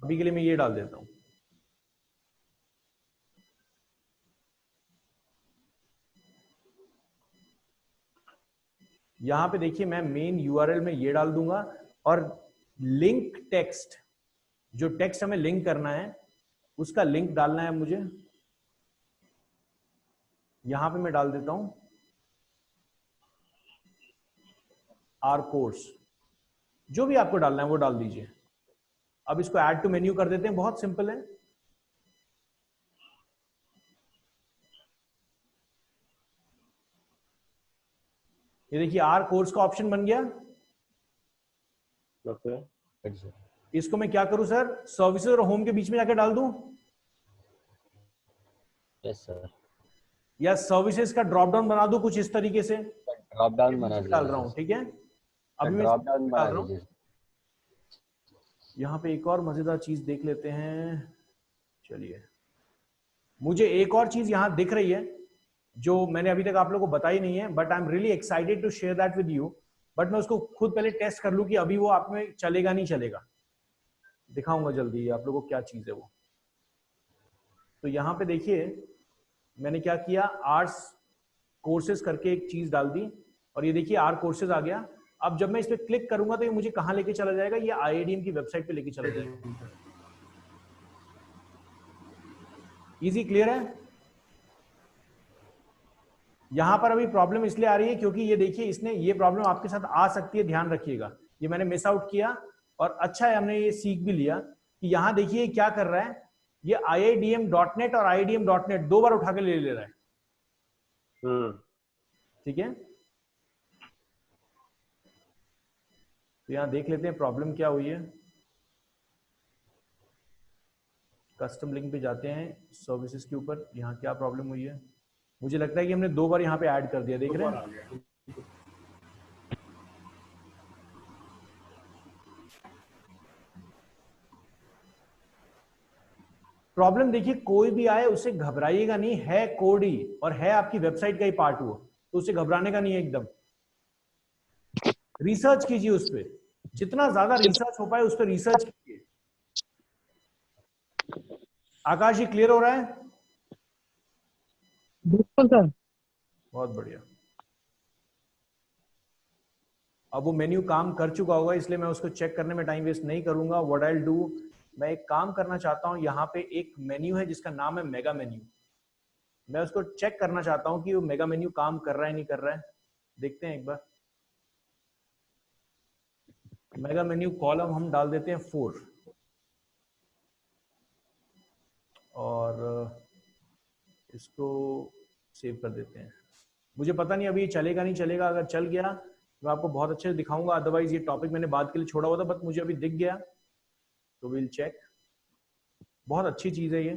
अभी के लिए मैं ये डाल देता हूं। यहां पे देखिए, मैं मेन URL में ये डाल दूंगा, और लिंक टेक्स्ट, जो टेक्स्ट हमें लिंक करना है उसका लिंक डालना है मुझे। यहां पे मैं डाल देता हूं आर कोर्स, जो भी आपको डालना है वो डाल दीजिए। अब इसको ऐड टू मेन्यू कर देते हैं, बहुत सिंपल है। ये देखिए आर कोर्स का ऑप्शन बन गया। ओके इसको मैं क्या करूं सर, सर्विसेज और होम के बीच में जाके डाल दूं, यस सर, या सर्विसेज का ड्रॉप डाउन बना दूं कुछ इस तरीके से, ड्रॉप डाउन बना डाल रहा हूं, ठीक है। अभी मैं ड्रॉप डाउन डाल बना रहा हूं। दीजिए। यहाँ पे एक और मजेदार चीज देख लेते हैं, चलिए। मुझे एक और चीज यहाँ दिख रही है जो मैंने अभी तक आप लोगों को बताई नहीं है, but I am really excited to share that with you. But मैं उसको खुद पहले टेस्ट कर लूं कि अभी वो आप में चलेगा नहीं चलेगा। दिखाऊंगा जल्दी आप लोगों को क्या चीज है वो। तो यहाँ पे देखिए मैंने क्या किया, आर्ट्स कोर्सेज करके एक चीज डाल दी और ये देखिए आर कोर्सेज आ गया। अब जब मैं इस पे क्लिक करूंगा तो ये मुझे कहाँ लेके चला जाएगा, ये IIDM की वेबसाइट पे लेके चला जाएगा। इजी, क्लियर है। यहां पर अभी प्रॉब्लम इसलिए आ रही है क्योंकि ये देखिए इसने, ये प्रॉब्लम आपके साथ आ सकती है, ध्यान रखिएगा। ये मैंने मिस आउट किया और अच्छा है हमने ये सीख भी लिया कि यहां देखिए क्या कर रहा है, ये IIDM.net और IIDM.net दो बार उठा के ले रहा है। ठीक है, तो यहां देख लेते हैं प्रॉब्लम क्या हुई है। कस्टम लिंक पे जाते हैं सर्विसेज के ऊपर, यहाँ क्या प्रॉब्लम हुई है। मुझे लगता है कि हमने दो बार यहाँ पे ऐड कर दिया, देख रहे हैं। प्रॉब्लम देखिए कोई भी आए उससे घबराइएगा नहीं, है कोड ही और है आपकी वेबसाइट का ही पार्ट हुआ, तो उससे घबराने का नहीं है एकदम। रिसर्च कीजिए उस पर, जितना ज्यादा रिसर्च हो पाए उस पर रिसर्च कीजिए। आकाश जी क्लियर हो रहा है? बिल्कुल सर। बहुत बढ़िया। अब वो मेन्यू काम कर चुका होगा इसलिए मैं उसको चेक करने में टाइम वेस्ट नहीं करूंगा। व्हाट आई विल डू, मैं एक काम करना चाहता हूं, यहाँ पे एक मेन्यू है जिसका नाम है मेगा मेन्यू। मैं उसको चेक करना चाहता हूं कि वो मेगा मेन्यू काम कर रहा है नहीं कर रहा है, देखते हैं एक बार। मेगा मेन्यू कॉलम हम डाल देते हैं 4 और इसको सेव कर देते हैं। मुझे पता नहीं अभी ये चलेगा नहीं चलेगा, अगर चल गया मैं आपको बहुत अच्छे से दिखाऊंगा, अदरवाइज ये टॉपिक मैंने बाद के लिए छोड़ा हुआ था, बट मुझे अभी दिख गया तो विल चेक। बहुत अच्छी चीज है ये।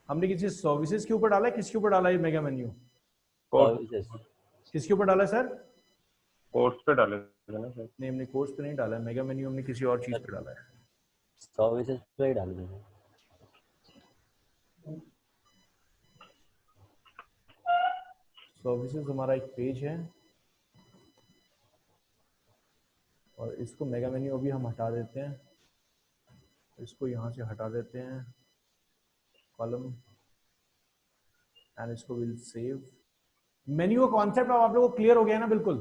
हमने किसी सर्विसेज के ऊपर डाला है, किसके ऊपर डाला है मेगा मेन्यू? किसके ऊपर डाला है सर? कोर्स पे डाले थे ना सर? नहीं, हमने कोर्स पे नहीं डाला है, मेगा मेन्यू हमने किसी और चीज पे डाला है। सर्विसेज पे ही डाल दीजिए। सर्विसेज हमारा एक पेज है और इसको मेगा मेन्यू अभी हम हटा देते हैं, इसको यहाँ से हटा देते हैं कॉलम एंड इसको विल सेव। मेन्यू का कॉन्सेप्ट अब आप लोगों को क्लियर हो गया है ना? बिल्कुल।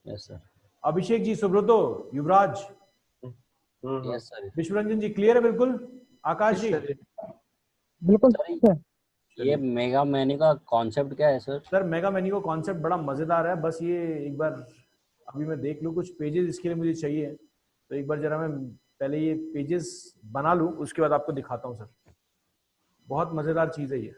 Yes sir. Abhishek ji, Subrato, Yuvraj, yes sir. Vishwaranjan ji clear है बिल्कुल? आकाश जी? बिल्कुल सर। ये मेगा मेन्यू का कॉन्सेप्ट क्या है सर? सर मेगा मेन्यू का कॉन्सेप्ट बड़ा मजेदार है, बस ये एक बार अभी मैं देख लूँ, कुछ पेजेस इसके लिए मुझे चाहिए, तो एक बार जरा मैं पहले ये पेजेस बना लूँ, उसके बाद आपको दिखाता हूँ सर। बहुत मजेदार चीज है ये।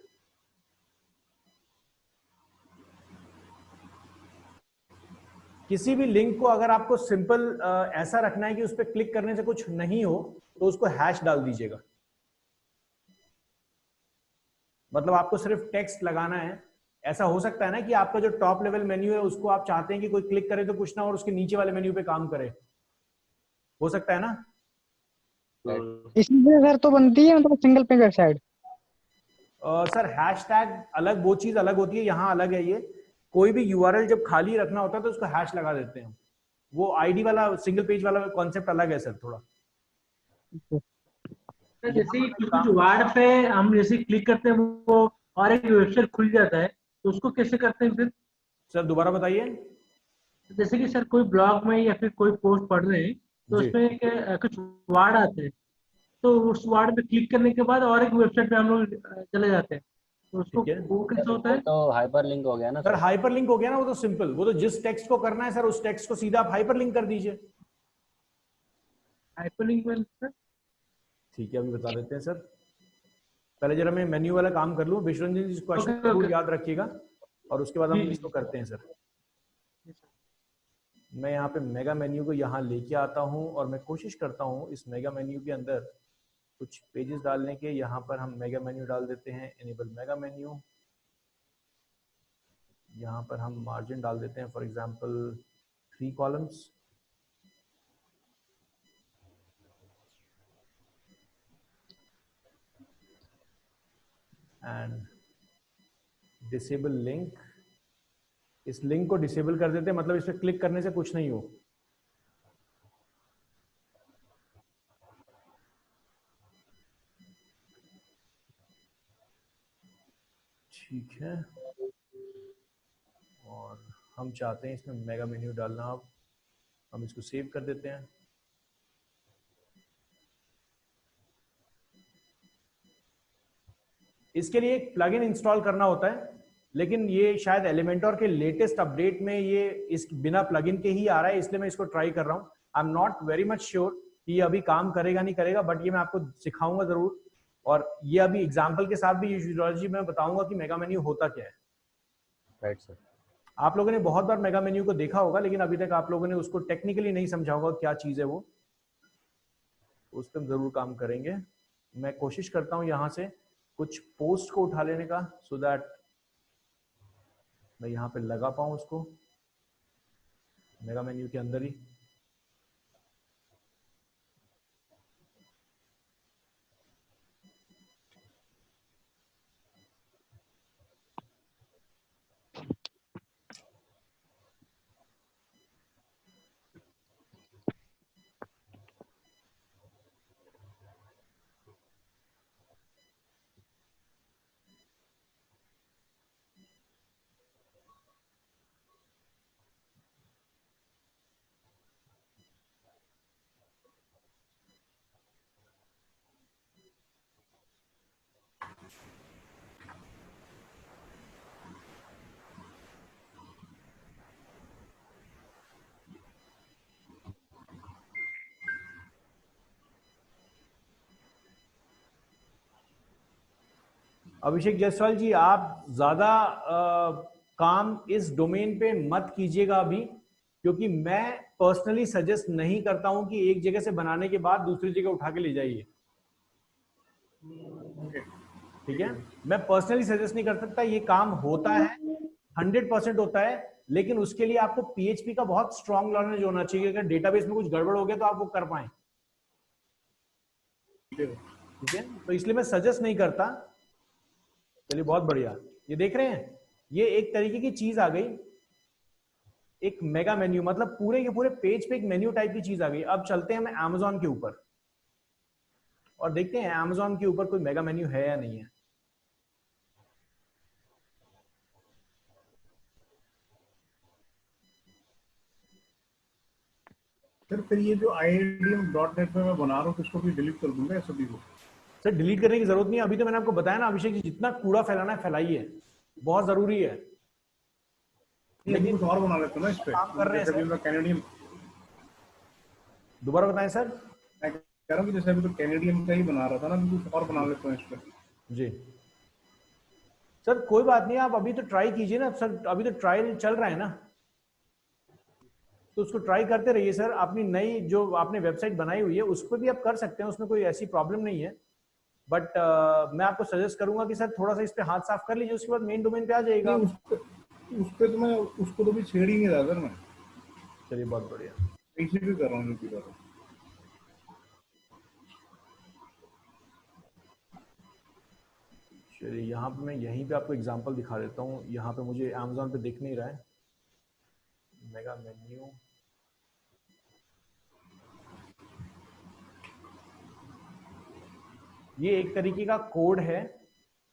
किसी भी लिंक को अगर आपको सिंपल ऐसा रखना है कि उस पर क्लिक करने से कुछ नहीं हो, तो उसको हैश डाल दीजिएगा। मतलब आपको सिर्फ टेक्स्ट लगाना है। ऐसा हो सकता है ना कि आपका जो टॉप लेवल मेन्यू है उसको आप चाहते हैं कि कोई क्लिक करे तो कुछ ना और उसके नीचे वाले मेन्यू पे काम करे, हो सकता है ना? इसमें सर तो बनती है मतलब single page website. Sir hashtag अलग, वो चीज अलग होती है, यहाँ अलग है ये। कोई भी यूआरएल जब खाली रखना होता है तो उसको हैश लगा देते हैं। वो आईडी वाला सिंगल पेज वाला कॉन्सेप्ट अलग है सर थोड़ा। जैसे कुछ वर्ड पे हम जैसे क्लिक करते हैं वो और एक वेबसाइट खुल जाता है, तो उसको कैसे करते हैं फिर? सर दोबारा बताइए। जैसे कि सर कोई ब्लॉग में या फिर कोई पोस्ट पढ़ रहे हैं, तो जी उसमें एक कुछ वर्ड आते हैं, तो उस वर्ड पे क्लिक करने के बाद और एक वेबसाइट पे हम लोग चले जाते हैं, तो उसको ठीक है वो कैसे होता वो है? तो हाइपरलिंक हो गया ना सर, सर। हाइपरलिंक हो गया ना, वो तो सिंपल, वो तो जिस टेक्स्ट को करना है सर उस टेक्स्ट को सीधा आप हाइपरलिंक कर दीजिए। हाइपरलिंक में सर? ठीक है, अभी बता देते हैं सर। पहले जरा मैं मेन्यू वाला काम कर लूँ। विश्वरंजन जी, इस क्वेश्चन ओके जरूर ओके। याद रखिएगा और उसके बाद जी हम जी इसको जी करते हैं सर। जी सर। मैं यहाँ पे मेगा मेन्यू को यहाँ लेके आता हूँ और मैं कोशिश करता हूँ इस मेगा मेन्यू के अंदर कुछ पेजेस डालने के। यहाँ पर हम मेगा मेन्यू डाल देते हैं, इनेबल मेगा मेन्यू। यहाँ पर हम मार्जिन डाल देते हैं, for example 3 columns. And disable link, इस लिंक को डिसेबल कर देते हैं, मतलब इस पर क्लिक करने से कुछ नहीं हो। ठीक है, और हम चाहते हैं इसमें मेगा मेन्यू डालना। अब हम इसको सेव कर देते हैं। इसके लिए एक प्लगइन इंस्टॉल करना होता है, लेकिन ये शायद एलिमेंटोर के लेटेस्ट अपडेट में ये इस बिना प्लगइन के ही आ रहा है, इसलिए मैं इसको ट्राई कर रहा हूँ। I am not very much sure कि ये अभी काम करेगा नहीं करेगा, बट ये मैं आपको सिखाऊंगा जरूर। और ये अभी एग्जाम्पल के साथ भी यूजोलॉजी में बताऊंगा कि मेगा मेन्यू होता क्या है। Right sir. आप लोगों ने बहुत बार मेगा मेन्यू को देखा होगा, लेकिन अभी तक आप लोगों ने उसको टेक्निकली नहीं समझा होगा क्या चीज है वो। उस पर जरूर काम करेंगे। मैं कोशिश करता हूँ यहाँ से कुछ पोस्ट को उठा लेने का, सो दैट मैं यहाँ पे लगा पाऊँ उसको मेगा मेन्यू के अंदर ही। अभिषेक जायसवाल जी, आप ज्यादा काम इस डोमेन पे मत कीजिएगा अभी, क्योंकि मैं पर्सनली सजेस्ट नहीं करता हूं कि एक जगह से बनाने के बाद दूसरी जगह उठा के ले जाइए। ठीक है, मैं पर्सनली सजेस्ट नहीं कर सकता। ये काम होता है, 100% होता है, लेकिन उसके लिए आपको पीएचपी का बहुत स्ट्रॉन्ग नॉलेज होना चाहिए। अगर डेटाबेस में कुछ गड़बड़ हो गया तो आप वो कर पाए। ठीक है, तो इसलिए मैं सजेस्ट नहीं करता। चलिए, बहुत बढ़िया। ये देख रहे हैं, ये एक तरीके की चीज आ गई, एक मेगा मेन्यू, मतलब पूरे के पूरे पेज पे एक मेन्यू टाइप की चीज आ गई। अब चलते हैं हम Amazon के ऊपर और देखते हैं Amazon के ऊपर कोई मेगा मेन्यू है या नहीं है। सर फिर ये जो IIDM.net में मैं बना रहा हूँ, तो इसको भी डिलीट कर दूंगा या सभी को? सर डिलीट करने की जरूरत नहीं है। अभी तो मैंने आपको बताया ना अभिषेक जी, जितना कूड़ा फैलाना है फैलाइए, बहुत जरूरी है। लेकिन कुछ और बना लेते हैं ना इस पे, काम कर रहे हैं जैसे अभी सर। मैं कैनेडियन, दोबारा बताएं सर। मैं कह रहा हूँ कि जैसे अभी तो कैनेडियन का ही बना रहा था ना, अभी कुछ और बना लेते हैं इस पे। जी सर, कोई बात नहीं, आप अभी तो ट्राई कीजिए ना सर, अभी तो ट्रायल चल रहा है ना, तो उसको ट्राई करते रहिए सर। अपनी नई जो आपने वेबसाइट बनाई हुई है उस पर भी आप कर सकते हैं, उसमें कोई ऐसी प्रॉब्लम नहीं है। बट मैं आपको सजेस्ट करूंगा कि सर थोड़ा सा इस पे हाथ साफ कर लीजिए, उसके बाद मेन डोमेन पे आ जाइएगा। नहीं, उस पे तो मैं उसको तो भी छेड़ ही नहीं रहा सर मैं, चलिए, बहुत बढ़िया। इसी पे कर रहा हूँ, जो भी कर रहा हूँ। चलिए, यहाँ पे मैं यहीं पे आपको एग्जांपल दिखा देता हूँ। यहाँ पे मुझे Amazon पे दिख नहीं रहा है मेगा मेन्यू। ये एक तरीके का कोड है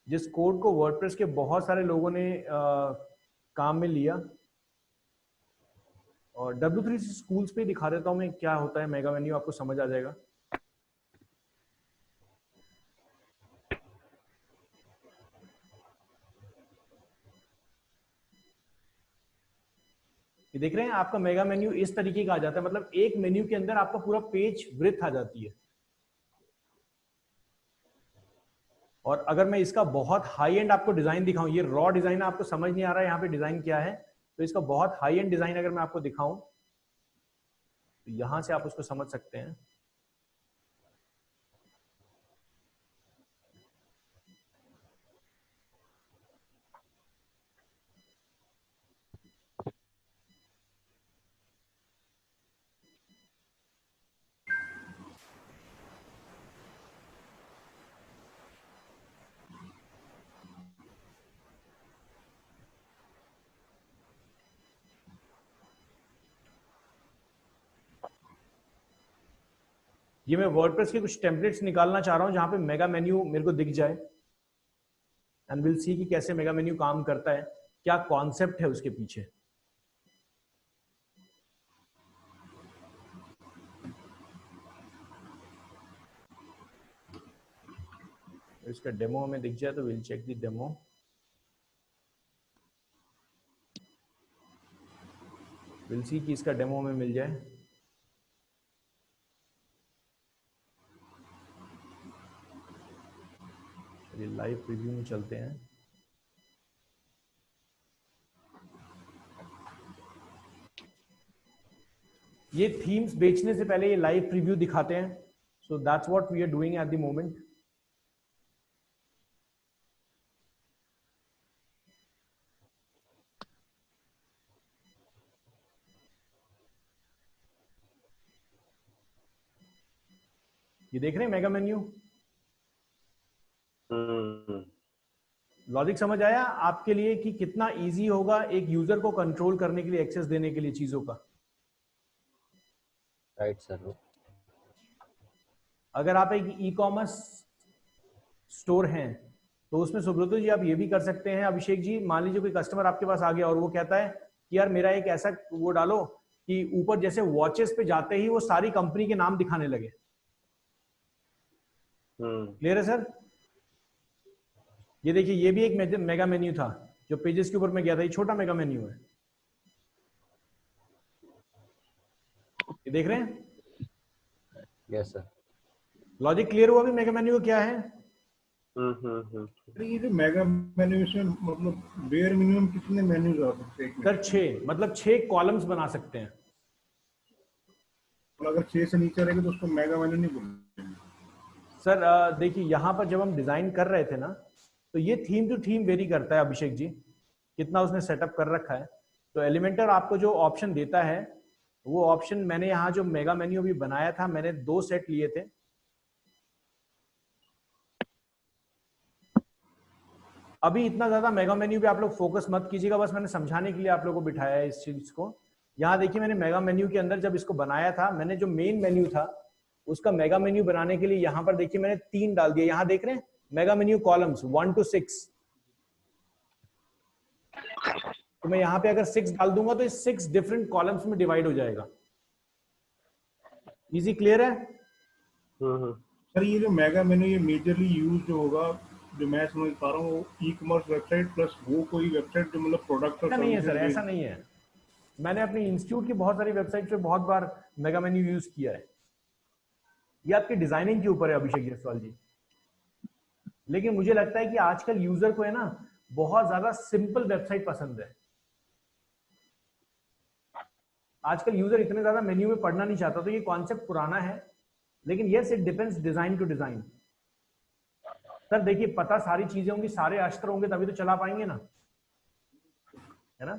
जिस कोड को वर्डप्रेस के बहुत सारे लोगों ने काम में लिया। और W3 स्कूल्स पे दिखा देता हूँ मैं क्या होता है मेगा मेन्यू, आपको समझ आ जाएगा। ये देख रहे हैं आपका मेगा मेन्यू इस तरीके का आ जाता है, मतलब एक मेन्यू के अंदर आपका पूरा पेज वृत्त आ जाती है। और अगर मैं इसका बहुत हाई एंड आपको डिजाइन दिखाऊं, ये रॉ डिजाइन आपको समझ नहीं आ रहा है यहाँ पे डिजाइन क्या है, तो इसका बहुत हाई एंड डिजाइन अगर मैं आपको दिखाऊं तो यहां से आप उसको समझ सकते हैं। ये मैं वर्डप्रेस के कुछ टेम्पलेट्स निकालना चाह रहा हूं जहां पे मेगा मेन्यू मेरे को दिख जाए, एंड विल सी कि कैसे मेगा मेन्यू काम करता है, क्या कॉन्सेप्ट है उसके पीछे। इसका डेमो हमें दिख जाए तो will check the demo. Will see कि इसका डेमो हमें मिल जाए। लाइव प्रीव्यू में चलते हैं। ये थीम्स बेचने से पहले ये लाइव प्रीव्यू दिखाते हैं, so that's what we are doing at the moment. ये देख रहे हैं मेगा मेन्यू, लॉजिक समझ आया आपके लिए कि कितना इजी होगा एक यूजर को कंट्रोल करने के लिए, एक्सेस देने के लिए चीजों का। Right sir. अगर आप एक ई कॉमर्स स्टोर हैं तो उसमें सुब्रतो जी आप ये भी कर सकते हैं। अभिषेक जी, मान लीजिए कोई कस्टमर आपके पास आ गया और वो कहता है कि यार मेरा एक ऐसा वो डालो कि ऊपर जैसे वॉचेस पे जाते ही वो सारी कंपनी के नाम दिखाने लगे। क्लियर है सर? ये देखिए, ये भी एक मेगा मेन्यू था जो पेजेस के ऊपर में गया था, ये छोटा मेगा मेन्यू है। ये देख रहे हैं? Yes sir. लॉजिक क्लियर हुआ भी मेगा मेन्यू क्या है? ये जो मेगा मेन्यू इसमें मतलब बेयर मिनिमम कितने मेन्यूज आ सकते हैं? सर 6, मतलब 6 कॉलम्स बना सकते हैं। अगर 6 से नीचे रहेगा तो उसको मेगा मेन्यू नहीं बोलेंगे सर। देखिए यहाँ पर जब हम डिजाइन कर रहे थे ना, तो ये थीम टू थीम वेरी करता है अभिषेक जी, कितना उसने सेटअप कर रखा है। तो एलिमेंटर आपको जो ऑप्शन देता है वो ऑप्शन, मैंने यहाँ जो मेगा मेन्यू भी बनाया था, मैंने 2 सेट लिए थे। अभी इतना ज्यादा मेगा मेन्यू पे आप लोग फोकस मत कीजिएगा, बस मैंने समझाने के लिए आप लोगों को बिठाया है इस चीज को। यहाँ देखिए, मैंने मेगा मेन्यू के अंदर जब इसको बनाया था, मैंने जो मेन मेन्यू था उसका मेगा मेन्यू बनाने के लिए यहाँ पर देखिए मैंने 3 डाल दिया। यहाँ देख रहे हैं मेगा मेन्यू कॉलम्स 1 to 6। तो मैं यहाँ पे अगर 6 डाल दूंगा तो इस 6 डिफरेंट कॉलम्स में डिवाइड हो जाएगा। इजी, क्लियर है? सर ये जो मेगा मेन्यू ये मेजरली यूज जो होगा, जो मैं समझ पा रहा हूँ, ई कॉमर्स वेबसाइट प्लस वो कोई वेबसाइट जो मतलब प्रोडक्ट और नहीं है सर, ऐसा नहीं है। मैंने अपनी इंस्टीट्यूट की बहुत सारी वेबसाइट पे बहुत बार मेगा मेन्यू यूज किया है। ये आपकी डिजाइनिंग के ऊपर है अभिषेक जयसवाल जी। लेकिन मुझे लगता है कि आजकल यूजर को है ना बहुत ज्यादा सिंपल वेबसाइट पसंद है। आजकल यूजर इतने ज्यादा मेन्यू में पढ़ना नहीं चाहता, तो ये कॉन्सेप्ट पुराना है। लेकिन yes, it depends design to design. Sir देखिए, पता सारी चीजें होंगी, सारे अस्त्र होंगे तभी तो चला पाएंगे ना, है ना?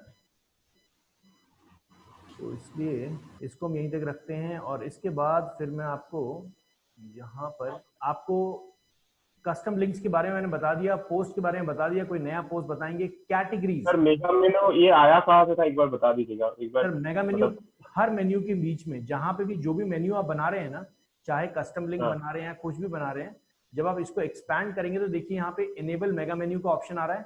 तो इसलिए इसको हम यहीं तक रखते हैं। और इसके बाद फिर मैं आपको यहाँ पर आपको कस्टम लिंक्स के बारे में मैंने बता दिया, पोस्ट के बारे में बता दिया, कोई नया पोस्ट बताएंगे। कैटेगरीज सर मेगा मेन्यू ये आया कहाँ से था, एक बार बता दीजिएगा एक बार। सर मेगा मेन्यू हर मेन्यू के बीच में, जहां पे भी जो भी मेन्यू आप बना रहे हैं ना, चाहे कस्टम लिंक बना रहे हैं, कुछ भी बना रहे हैं, जब आप इसको एक्सपैंड करेंगे तो देखिए यहाँ पे इनेबल मेगा मेन्यू का ऑप्शन आ रहा है।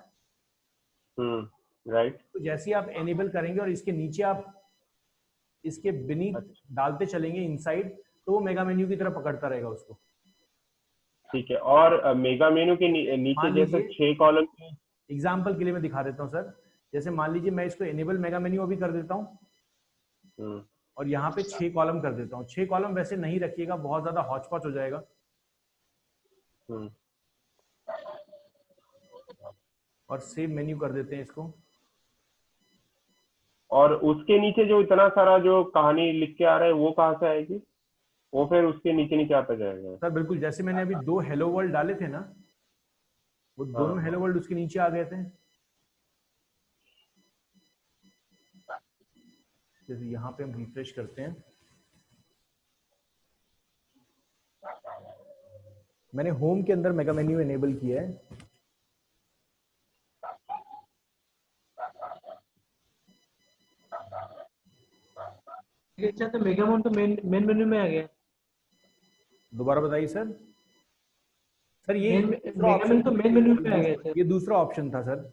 राइट। तो जैसे ही आप एनेबल करेंगे और इसके नीचे आप इसके बीनीथ डालते चलेंगे इनसाइड, तो वो मेगा मेन्यू की तरह पकड़ता रहेगा उसको। ठीक है। और मेगा मेन्यू के नीचे जैसे 6 कॉलम की एग्जाम्पल के लिए मैं दिखा देता हूँ सर। जैसे मान लीजिए मैं इसको एनेबल मेगा मेन्यू अभी कर देता हूँ और यहाँ पे 6 कॉलम कर देता हूँ। 6 कॉलम वैसे नहीं रखिएगा, बहुत ज्यादा हौच पौच हो जाएगा। और सेव मेन्यू कर देते हैं इसको। और उसके नीचे जो इतना सारा जो कहानी लिख के आ रहा है वो कहाँ से आएगी? वो फिर उसके नीचे नीचे आता जाएगा। सर बिल्कुल, जैसे मैंने अभी 2 हेलो वर्ल्ड डाले थे ना, वो दोनों हेलो वर्ल्ड उसके नीचे आ गए थे। जैसे यहाँ पे हम रिफ्रेश करते हैं, मैंने होम के अंदर मेगा मेन्यू एनेबल किया है। अच्छा, तो मेगामोन तो मेन मेन्यू में आ गया। दोबारा बताइए सर। सर ये मेगामोन तो मेन मेन्यू में आ गया सर। ये दूसरा ऑप्शन था सर।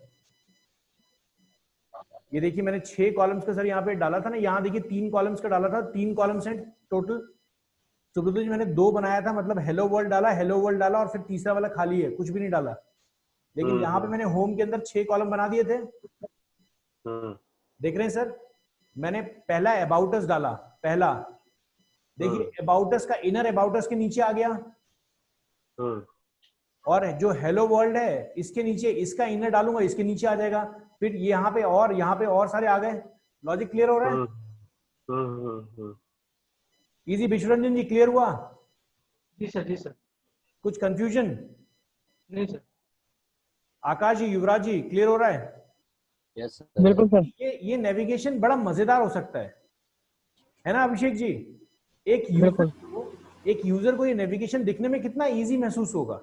ये देखिए मैंने 6 कॉलम्स का सर यहाँ पे डाला था ना, यहाँ देखिए 3 कॉलम्स का डाला था, 3 कॉलम्स हैं टोटल। सुब्रत जी मैंने 2 बनाया था, मतलब हेलो वर्ल्ड डाला और फिर तीसरा वाला खाली है, कुछ भी नहीं डाला। लेकिन यहाँ पे मैंने होम के अंदर 6 कॉलम बना दिए थे। देख रहे हैं सर, मैंने पहला अबाउट अस डाला, पहला देखिए अबाउट अस का इनर अबाउट अस के नीचे आ गया। और जो हेलो वर्ल्ड है इसके नीचे इसका इनर डालूंगा, इसके नीचे आ जाएगा। फिर यहाँ पे और सारे आ गए। लॉजिक क्लियर हो रहा है? इजी। विश्वरंजन जी क्लियर हुआ? जी सर, जी सर। कुछ कंफ्यूजन? नहीं सर। आकाश जी, युवराज जी क्लियर हो रहा है? Yes sir. बिल्कुल सर। ये नेविगेशन बड़ा मजेदार हो सकता है ना अभिषेक जी? एक यूजर को ये नेविगेशन दिखने में कितना इजी महसूस होगा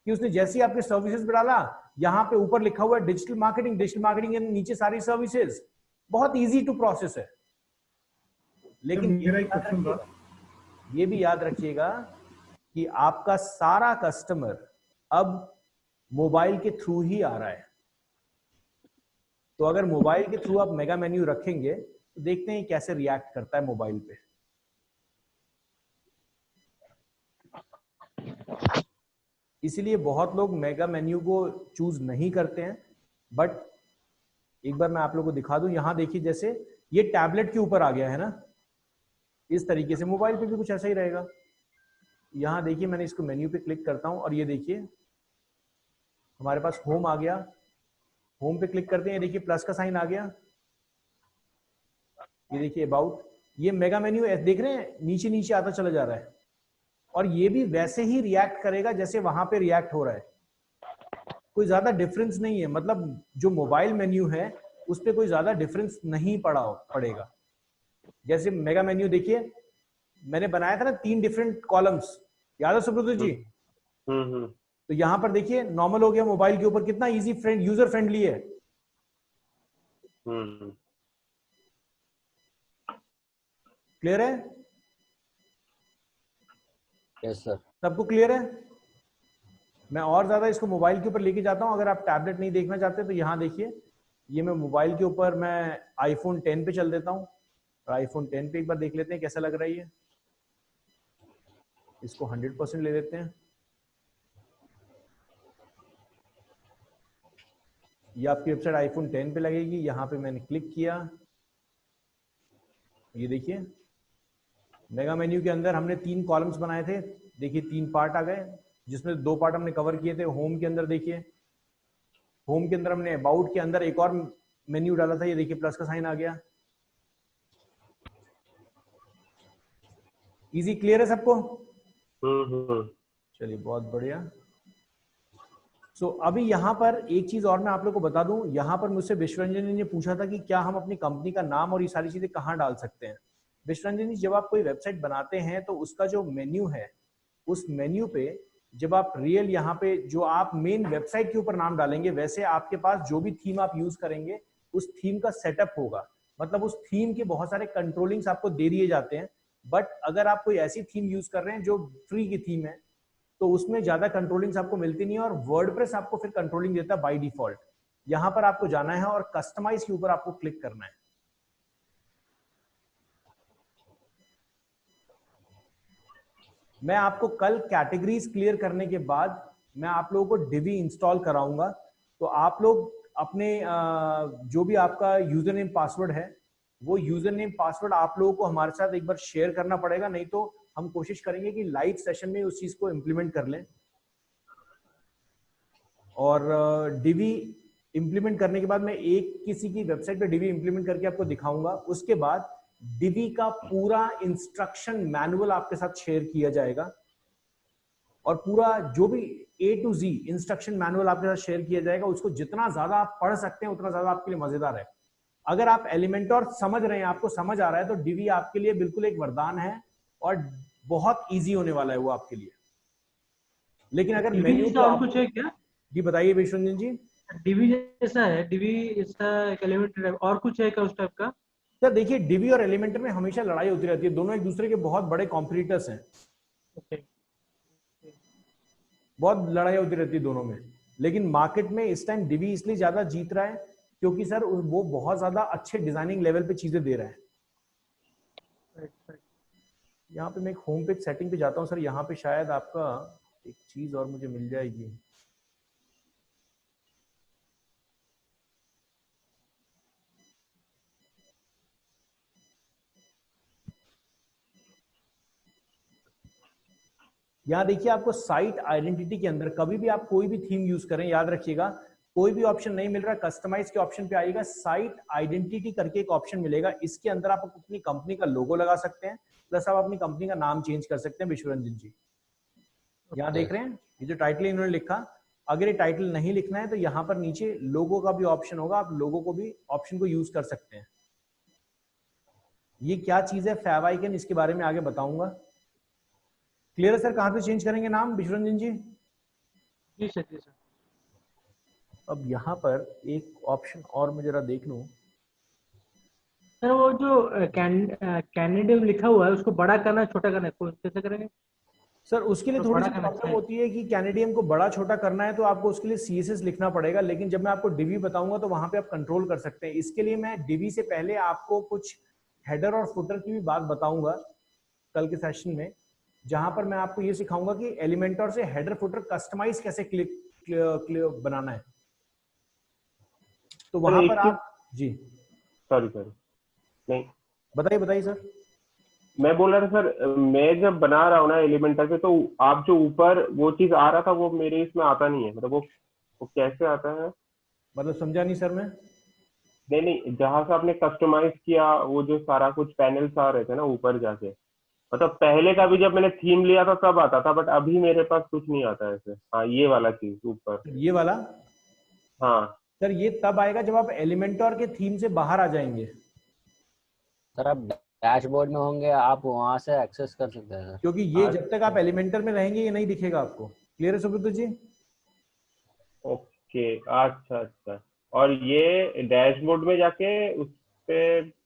कि उसने जैसे ही आपके सर्विसेज पे डाला, यहाँ पे ऊपर लिखा हुआ है डिजिटल मार्केटिंग के नीचे सारी सर्विसेज, बहुत इजी टू प्रोसेस है। लेकिन मेरा एक क्वेश्चन था, ये भी याद रखिएगा कि आपका सारा कस्टमर अब मोबाइल के थ्रू ही आ रहा है। तो अगर मोबाइल के थ्रू आप मेगा मेन्यू रखेंगे तो देखते हैं कैसे रिएक्ट करता है मोबाइल पे। इसीलिए बहुत लोग मेगा मेन्यू को चूज नहीं करते हैं। बट एक बार मैं आप लोगों को दिखा दूं, यहां देखिए जैसे ये टैबलेट के ऊपर आ गया है ना, इस तरीके से मोबाइल पे भी कुछ ऐसा ही रहेगा। यहां देखिए मैंने इसको मेन्यू पे क्लिक करता हूं और ये देखिए हमारे पास होम आ गया। होम पे क्लिक करते हैं, देखिए प्लस का साइन आ गया। ये देखिए अबाउट, ये मेगा मेन्यू देख रहे हैं नीचे नीचे आता चला जा रहा है। और ये भी वैसे ही रिएक्ट करेगा जैसे वहां पे रिएक्ट हो रहा है, कोई ज्यादा डिफरेंस नहीं है। मतलब जो मोबाइल मेन्यू है उस पर कोई ज्यादा डिफरेंस नहीं पड़ेगा। जैसे मेगा मेन्यू देखिए मैंने बनाया था ना 3 डिफरेंट कॉलम्स, याद है सुब्रत जी? तो यहां पर देखिए नॉर्मल हो गया मोबाइल के ऊपर, कितना इजी यूजर फ्रेंडली है। क्लियर है? Yes sir. सबको क्लियर है? मैं और ज्यादा इसको मोबाइल के ऊपर लेके जाता हूं। अगर आप टैबलेट नहीं देखना चाहते तो यहाँ देखिए, ये मैं मोबाइल के ऊपर मैं आईफोन 10 पे चल देता हूँ और आईफोन 10 पे एक बार देख लेते हैं कैसा लग रहा है ये। इसको 100% ले लेते हैं। ये आपकी वेबसाइट आईफोन 10 पे लगेगी। यहाँ पे मैंने क्लिक किया, ये देखिए मेगा मेन्यू के अंदर हमने 3 कॉलम्स बनाए थे। देखिए 3 पार्ट आ गए, जिसमें 2 पार्ट हमने कवर किए थे। होम के अंदर देखिए, होम के अंदर हमने अबाउट के अंदर एक और मेन्यू डाला था। ये देखिए प्लस का साइन आ गया। इजी, क्लियर है सबको? चलिए बहुत बढ़िया। सो अभी यहाँ पर एक चीज और मैं आप लोग को बता दूं। यहाँ पर मुझसे विश्वरंजन ने पूछा था कि क्या हम अपनी कंपनी का नाम और ये सारी चीजें कहाँ डाल सकते हैं। विश्वरंजन जी, जब आप कोई वेबसाइट बनाते हैं तो उसका जो मेन्यू है, उस मेन्यू पे जब आप रियल यहाँ पे जो आप मेन वेबसाइट के ऊपर नाम डालेंगे, वैसे आपके पास जो भी थीम आप यूज करेंगे उस थीम का सेटअप होगा। मतलब उस थीम के बहुत सारे कंट्रोलिंग्स आपको दे दिए जाते हैं। बट अगर आप कोई ऐसी थीम यूज कर रहे हैं जो फ्री की थीम है, तो उसमें ज्यादा कंट्रोलिंग आपको मिलती नहीं है, और वर्डप्रेस आपको फिर कंट्रोलिंग देता है बाय डिफॉल्ट। यहां पर आपको जाना है और कस्टमाइज के ऊपर आपको क्लिक करना है। मैं आपको कल कैटेगरीज क्लियर करने के बाद मैं आप लोगों को डिवी इंस्टॉल कराऊंगा। तो आप लोग अपने जो भी आपका यूजर नेम पासवर्ड है, वो यूजर नेम पासवर्ड आप लोगों को हमारे साथ एक बार शेयर करना पड़ेगा, नहीं तो हम कोशिश करेंगे कि लाइव सेशन में उस चीज को इम्प्लीमेंट कर लें। और डिवी इंप्लीमेंट करने के बाद मैं एक किसी की वेबसाइट पे डिवी इंप्लीमेंट करके आपको दिखाऊंगा। उसके बाद डिवी का पूरा इंस्ट्रक्शन मैनुअल आपके साथ शेयर किया जाएगा, और पूरा जो भी A to Z instruction manual आपके साथ शेयर किया जाएगा। उसको जितना ज्यादा आप पढ़ सकते हैं उतना ज्यादा आपके लिए मजेदार है। अगर आप एलिमेंटोर समझ रहे हैं, आपको समझ आ रहा है, तो डिवी आपके लिए बिल्कुल एक वरदान है और बहुत इजी होने वाला है वो आपके लिए। लेकिन अगर मेन्यू को और कुछ है क्या? जी बताइए विश्वरंजन जी। डीवी जैसा है, डीवी जैसा एक एलिमेंट और कुछ है क्या उस टाइप का? सर देखिए, डिवी और एलिमेंटर में हमेशा लड़ाई होती रहती है, दोनों एक दूसरे के बहुत बड़े कॉम्पिटिटर्स हैं। ओके, बहुत लड़ाई होती रहती है दोनों में। लेकिन मार्केट में इस टाइम डिवी इसलिए ज्यादा जीत रहा है क्योंकि सर वो बहुत ज्यादा अच्छे डिजाइनिंग लेवल पे चीजें दे रहा है। यहाँ पे मैं एक होम पेज सेटिंग पे जाता हूँ सर, यहाँ पे शायद आपका एक चीज और मुझे मिल जाएगी। यहाँ देखिए, आपको साइट आइडेंटिटी के अंदर कभी भी आप कोई भी थीम यूज करें, याद रखिएगा कोई भी ऑप्शन नहीं मिल रहा, कस्टमाइज के ऑप्शन पे आइएगा, साइट आइडेंटिटी करके एक ऑप्शन मिलेगा। इसके अंदर आप अपनी कंपनी का लोगो लगा सकते हैं, प्लस आप अपनी कंपनी का नाम चेंज कर सकते हैं। विश्वरंजन जी यहाँ देख रहे हैं, ये जो टाइटल इन्होंने लिखा, अगर ये टाइटल नहीं लिखना है तो यहाँ पर नीचे लोगो का भी ऑप्शन होगा, आप लोगो को भी ऑप्शन को यूज कर सकते हैं। ये क्या चीज है फैव आइकन, इसके बारे में आगे बताऊंगा। क्लियर है सर? कहाँ पे चेंज करेंगे नाम विश्वरंजन जी? जी सर, जी सर। अब यहाँ पर एक ऑप्शन और मैं जरा देख लूं। सर वो जो कैंडिडेट लिखा हुआ है उसको बड़ा करना है, छोटा करना है, कैसे करेंगे? सर उसके लिए तो थोड़ी बड़ा सी करना प्रॉब्लम है। होती है कि कैनेडियम को बड़ा छोटा करना है तो आपको उसके लिए CSS लिखना पड़ेगा, लेकिन जब मैं आपको डिवी बताऊंगा तो वहां पे आप कंट्रोल कर सकते हैं। इसके लिए मैं डिवी से पहले आपको कुछ हेडर और फुटर की भी बात बताऊंगा कल के सेशन में, जहां पर मैं आपको ये सिखाऊंगा कि एलिमेंटर से हेडर फुटर कस्टमाइज कैसे क्लिक बनाना है। तो वहां पर आप जी सॉरी नहीं बताइए बताइए सर। मैं बोल रहा था सर, मैं जब बना रहा हूँ ना एलिमेंटर पे, तो आप जो ऊपर वो चीज आ रहा था वो मेरे इसमें आता नहीं है, मतलब वो कैसे आता है? मतलब समझा नहीं सर मैं। नहीं, जहां से आपने कस्टमाइज किया वो जो सारा कुछ पैनल्स आ रहे थे ना ऊपर जाके, मतलब पहले का भी जब मैंने थीम लिया था तब आता था, बट अभी मेरे पास कुछ नहीं आता ऐसे। हाँ, ये वाला चीज ऊपर। ये वाला हाँ सर, ये तब आएगा जब आप एलिमेंटर के थीम से बाहर आ जाएंगे। सर आप डैशबोर्ड में होंगे, आप वहां से एक्सेस कर सकते हैं सर। क्योंकि ये जब तक आप एलिमेंटर में रहेंगे ये नहीं दिखेगा आपको। क्लियर है सुब्रत जी? ओके, अच्छा। और ये डैशबोर्ड में जाके उस पे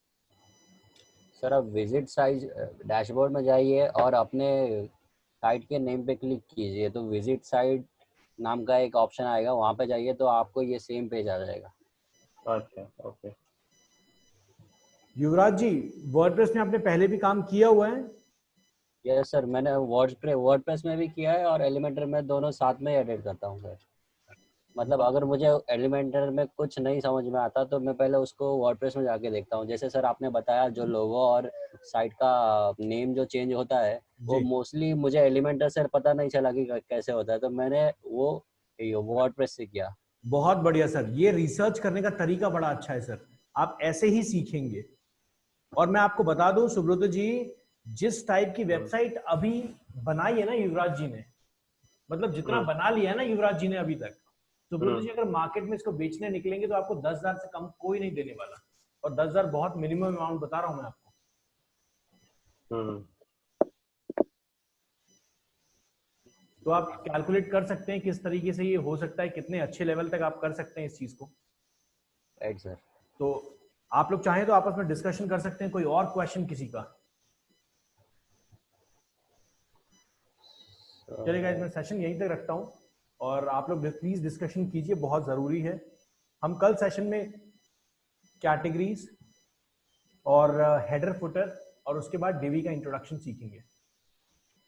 सर आप विजिट साइज डैशबोर्ड में जाइए और अपने साइट के नेम पे क्लिक कीजिए, तो विजिट साइट नाम का एक ऑप्शन आएगा, वहां पे जाइए तो आपको ये सेम पेज आ जाएगा। अच्छा, ओके। युवराज जी, वर्डप्रेस में आपने पहले भी काम किया हुआ है? यस सर, मैंने वर्डप्रेस में भी किया है और एलिमेंटर में, दोनों साथ में एडिट करता हूँ सर। मतलब अगर मुझे एलिमेंटर में कुछ नहीं समझ में आता तो मैं पहले उसको वर्डप्रेस में जाके देखता हूँ। जैसे सर आपने बताया जो लोगो और साइट का नेम जो चेंज होता है वो मोस्टली मुझे एलिमेंटर से पता नहीं चला कि कैसे होता है, तो मैंने वो वर्डप्रेस से किया। बहुत बढ़िया सर, ये रिसर्च करने का तरीका बड़ा अच्छा है सर, आप ऐसे ही सीखेंगे। और मैं आपको बता दूं सुब्रत जी, जिस टाइप की वेबसाइट अभी बनाई है ना युवराज जी ने, मतलब जितना बना लिया है ना युवराज जी ने अभी तक, सुब्रत जी अगर मार्केट में इसको बेचने निकलेंगे तो आपको 10,000 से कम कोई नहीं देने वाला। और 10,000 बहुत मिनिमम अमाउंट बता रहा हूं मैं आपको। तो आप कैलकुलेट कर सकते हैं किस तरीके से ये हो सकता है, कितने अच्छे लेवल तक आप कर सकते हैं इस चीज को। Right sir. तो आप लोग चाहें तो आपस में डिस्कशन कर सकते हैं। कोई और क्वेश्चन किसी का? चलिए गाइस, मैं सेशन यहीं तक रखता हूँ और आप लोग प्लीज डिस्कशन कीजिए, बहुत जरूरी है। हम कल सेशन में कैटेगरीज और हेडर फुटर और उसके बाद डिवी का इंट्रोडक्शन सीखेंगे।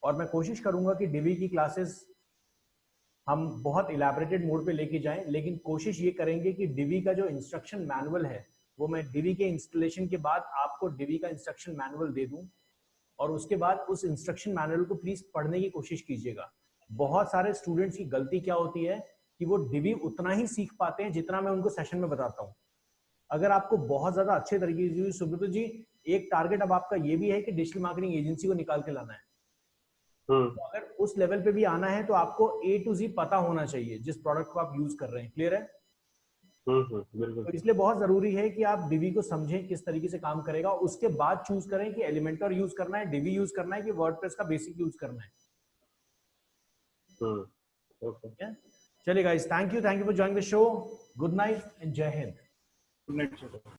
और मैं कोशिश करूंगा कि डिवी की क्लासेस हम बहुत इलैबोरेटेड मोड पे लेके जाएं, लेकिन कोशिश ये करेंगे कि डिवी का जो इंस्ट्रक्शन मैनुअल है वो मैं डिवी के इंस्टॉलेशन के बाद आपको डिवी का इंस्ट्रक्शन मैनुअल दे दूं और उसके बाद उस इंस्ट्रक्शन मैनुअल को प्लीज पढ़ने की कोशिश कीजिएगा। बहुत सारे स्टूडेंट्स की गलती क्या होती है कि वो डिवी उतना ही सीख पाते हैं जितना मैं उनको सेशन में बताता हूँ। अगर आपको बहुत ज्यादा अच्छे तरीके से, सुब्रत जी एक टारगेट अब आपका ये भी है कि डिजिटल मार्केटिंग एजेंसी को निकाल के लाना है। तो अगर उस लेवल पे भी आना है तो आपको A to Z पता होना चाहिए जिस प्रोडक्ट को आप यूज कर रहे हैं। क्लियर है? बिल्कुल। तो इसलिए बहुत जरूरी है कि आप डिवी को समझें किस तरीके से काम करेगा, उसके बाद चूज करें कि एलिमेंटर यूज करना है, डिवी यूज करना है कि वर्डप्रेस का बेसिक यूज करना है। ओके, चलिए guys, thank you for joining the show. Good night and जय हिंद। Good night sir.